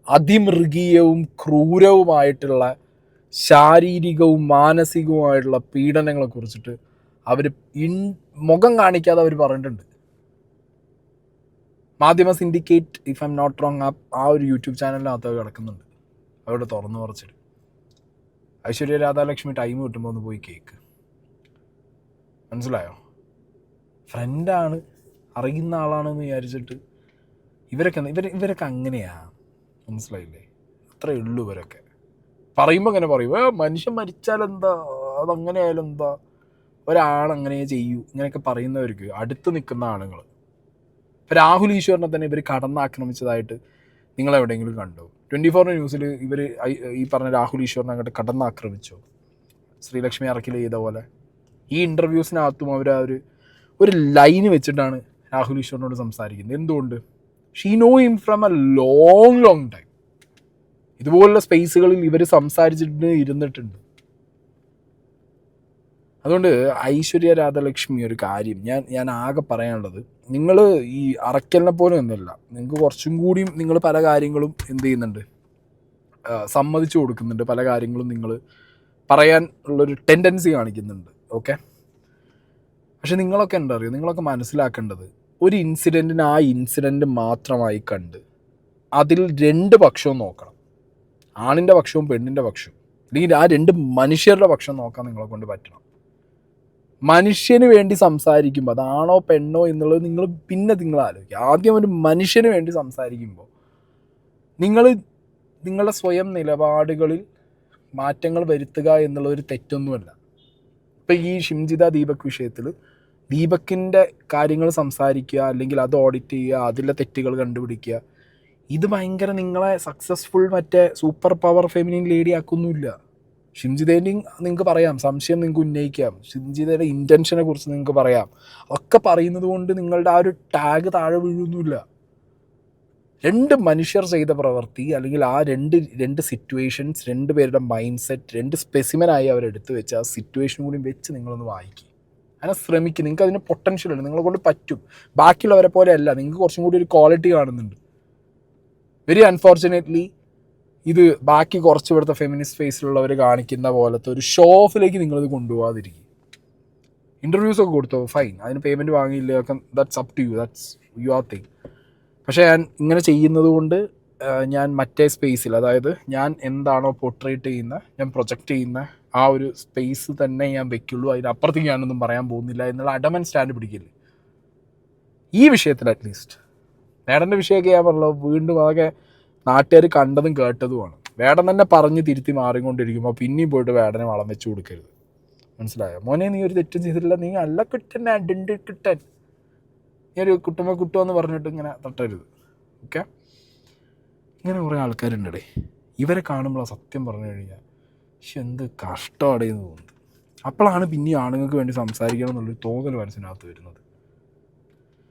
അതിമൃഗീയവും ക്രൂരവുമായിട്ടുള്ള ശാരീരികവും മാനസികവുമായിട്ടുള്ള പീഡനങ്ങളെ കുറിച്ചിട്ട് അവർ മുഖം കാണിക്കാതെ അവർ പറഞ്ഞിട്ടുണ്ട്. മാധ്യമ syndicate, if I am not wrong, ആ ഒരു യൂട്യൂബ് ചാനലിനകത്ത് കിടക്കുന്നുണ്ട്. അവിടെ തുറന്നു കുറച്ചിട്ട് ഐശ്വര്യ രാധാലക്ഷ്മി ടൈം കിട്ടുമ്പോൾ ഒന്ന് പോയി കേക്ക്. മനസ്സിലായോ? ഫ്രണ്ടാണ്, അറിയുന്ന ആളാണെന്ന് വിചാരിച്ചിട്ട് ഇവരൊക്കെ അങ്ങനെയാണ്. മനസ്സിലായില്ലേ? അത്രയേ ഉള്ളൂ. ഇവരൊക്കെ പറയുമ്പോൾ അങ്ങനെ പറയും മനുഷ്യൻ മരിച്ചാലെന്താ, അതങ്ങനെയായാലും എന്താ, ഒരാളങ്ങനെ ചെയ്യൂ, ഇങ്ങനെയൊക്കെ പറയുന്നവർക്ക് അടുത്ത് നിൽക്കുന്ന ആളുകൾ. ഇപ്പോൾ രാഹുൽ ഈശ്വറിനെ തന്നെ ഇവർ കടന്നാക്രമിച്ചതായിട്ട് നിങ്ങളെവിടെയെങ്കിലും കണ്ടോ? 24 ന്യൂസിൽ ഇവർ ഈ പറഞ്ഞ രാഹുൽ ഈശ്വറിനെ അങ്ങോട്ട് കടന്നാക്രമിച്ചോ? ശ്രീലക്ഷ്മി അറക്കിൽ ചെയ്ത പോലെ. ഈ ഇൻ്റർവ്യൂസിനകത്തും അവർ ഒരു ലൈന് വെച്ചിട്ടാണ് രാഹുൽ ഈശ്വറിനോട് സംസാരിക്കുന്നത്. എന്തുകൊണ്ട്? She know him from A long time. ഇതുപോലുള്ള സ്പേസുകളിൽ ഇവർ സംസാരിച്ചിട്ട് ഇരുന്നിട്ടുണ്ട്. അതുകൊണ്ട് ഐശ്വര്യ രാധാലക്ഷ്മി ഒരു കാര്യം ഞാൻ ആകെ പറയാനുള്ളത്, നിങ്ങൾ ഈ അറക്കലിനെ പോലെ ഒന്നുമല്ല, നിങ്ങൾക്ക് കുറച്ചും കൂടിയും നിങ്ങൾ പല കാര്യങ്ങളും എന്ത് ചെയ്യുന്നുണ്ട്, സമ്മതിച്ചു കൊടുക്കുന്നുണ്ട്. പല കാര്യങ്ങളും നിങ്ങൾ പറയാൻ ഉള്ളൊരു ടെൻഡൻസി കാണിക്കുന്നുണ്ട്. ഓക്കെ, പക്ഷെ നിങ്ങളൊക്കെ എന്താ അറിയുക, നിങ്ങളൊക്കെ മനസ്സിലാക്കേണ്ടത് ഒരു ഇൻസിഡൻറ്റിന് ആ ഇൻസിഡൻറ്റ് മാത്രമായി കണ്ട് അതിൽ 2 പക്ഷവും നോക്കണം. ആണിൻ്റെ പക്ഷവും പെണ്ണിൻ്റെ പക്ഷവും. അല്ലെങ്കിൽ ആ 2 മനുഷ്യരുടെ പക്ഷം നോക്കാൻ നിങ്ങളെ കൊണ്ട് പറ്റണം. മനുഷ്യന് വേണ്ടി സംസാരിക്കുമ്പോൾ അതാണോ പെണ്ണോ എന്നുള്ളത് നിങ്ങൾ ആലോചിക്കുക. ആദ്യം ഒരു മനുഷ്യന് വേണ്ടി സംസാരിക്കുമ്പോൾ നിങ്ങളുടെ സ്വയം നിലപാടുകളിൽ മാറ്റങ്ങൾ വരുത്തുക എന്നുള്ളൊരു തെറ്റൊന്നുമല്ല. ഇപ്പം ഈ ഷിംജിത ദീപക് വിഷയത്തിൽ ദീപക്കിൻ്റെ കാര്യങ്ങൾ സംസാരിക്കുക, അല്ലെങ്കിൽ അത് ഓഡിറ്റ് ചെയ്യുക, അതിലെ തെറ്റുകൾ കണ്ടുപിടിക്കുക, ഇത് ഭയങ്കര നിങ്ങളെ സക്സസ്ഫുൾ മറ്റേ സൂപ്പർ പവർ ഫെമിനിൻ ലേഡി ആക്കൊന്നുമില്ല. ഷിംജിതേൻ്റെയും നിങ്ങൾക്ക് പറയാം, സംശയം നിങ്ങൾക്ക് ഉന്നയിക്കാം, ഷിംജിതയുടെ ഇൻറ്റൻഷനെ കുറിച്ച് നിങ്ങൾക്ക് പറയാം. ഒക്കെ പറയുന്നത് കൊണ്ട് നിങ്ങളുടെ ആ ഒരു ടാഗ് താഴെ വീഴുന്നില്ല. 2 മനുഷ്യർ ചെയ്ത പ്രവൃത്തി, അല്ലെങ്കിൽ ആ രണ്ട് സിറ്റുവേഷൻസ്, 2 പേരുടെ മൈൻഡ് സെറ്റ്, 2 സ്പെസിമനായി അവരെടുത്ത് വെച്ച് ആ സിറ്റുവേഷൻ കൂടി വെച്ച് നിങ്ങളൊന്ന് വായിക്കുക, അങ്ങനെ ശ്രമിക്കുക. നിങ്ങൾക്ക് അതിന് പൊട്ടൻഷ്യൽ ഉണ്ട്, നിങ്ങളെ കൊണ്ട് പറ്റും. ബാക്കിയുള്ളവരെ പോലെ അല്ല, നിങ്ങൾക്ക് കുറച്ചും കൂടി ഒരു ക്വാളിറ്റി കാണുന്നുണ്ട്. വെരി അൺഫോർച്ചുനേറ്റ്ലി ഇത് ബാക്കി കുറച്ച് ഇവിടുത്തെ ഫെമിനിസ്റ്റ് ഫേസിലുള്ളവർ കാണിക്കുന്ന പോലത്തെ ഒരു ഷോ ഓഫിലേക്ക് നിങ്ങളിത് കൊണ്ടുപോകാതിരിക്കും. ഇൻ്റർവ്യൂസൊക്കെ കൊടുത്തോ, ഫൈൻ, അതിന് പേയ്മെൻറ്റ് വാങ്ങിയില്ല, that's up to you, that's your thing. പക്ഷേ ഞാൻ ഇങ്ങനെ ചെയ്യുന്നത് കൊണ്ട് ഞാൻ മറ്റേ സ്പേസിൽ, അതായത് ഞാൻ എന്താണോ പോർട്രേറ്റ് ചെയ്യുന്ന, ഞാൻ പ്രൊജക്റ്റ് ചെയ്യുന്ന ആ ഒരു സ്പേസ് തന്നെ ഞാൻ വെക്കുള്ളൂ, അതിനപ്പുറത്തേക്ക് ഞാനൊന്നും പറയാൻ പോകുന്നില്ല എന്നുള്ള അഡമൻ സ്റ്റാൻഡ് പിടിക്കില്ല ഈ വിഷയത്തിൽ. അറ്റ്ലീസ്റ്റ് വേടൻ്റെ വിഷയമൊക്കെ ഞാൻ പറഞ്ഞല്ലോ, വീണ്ടും അതൊക്കെ നാട്ടുകാർ കണ്ടതും കേട്ടതുമാണ്. വേടൻ തന്നെ പറഞ്ഞ് തിരുത്തി മാറിക്കൊണ്ടിരിക്കുമ്പോൾ പിന്നെയും പോയിട്ട് വേടനെ വളം വെച്ച് കൊടുക്കരുത്. മനസ്സിലായോ മോനെ, നീ ഒരു തെറ്റും ചെയ്തിട്ടില്ല, നീ അല്ല കിട്ടൻ അഡണ്ട് കിട്ടൻ, നീ ഒരു കുട്ടുമെന്ന് പറഞ്ഞിട്ട് ഇങ്ങനെ തട്ടരുത്. ഓക്കെ, ഇങ്ങനെ കുറേ ആൾക്കാരുണ്ടേ, ഇവരെ കാണുമ്പോൾ സത്യം പറഞ്ഞു കഴിഞ്ഞാൽ എന്ത് കഷ്ടമാടേന്ന് തോന്നുന്നത്. അപ്പോഴാണ് പിന്നെ ആണുങ്ങൾക്ക് വേണ്ടി സംസാരിക്കണം എന്നുള്ളൊരു തോന്നൽ മനസ്സിനകത്ത് വരുന്നത്.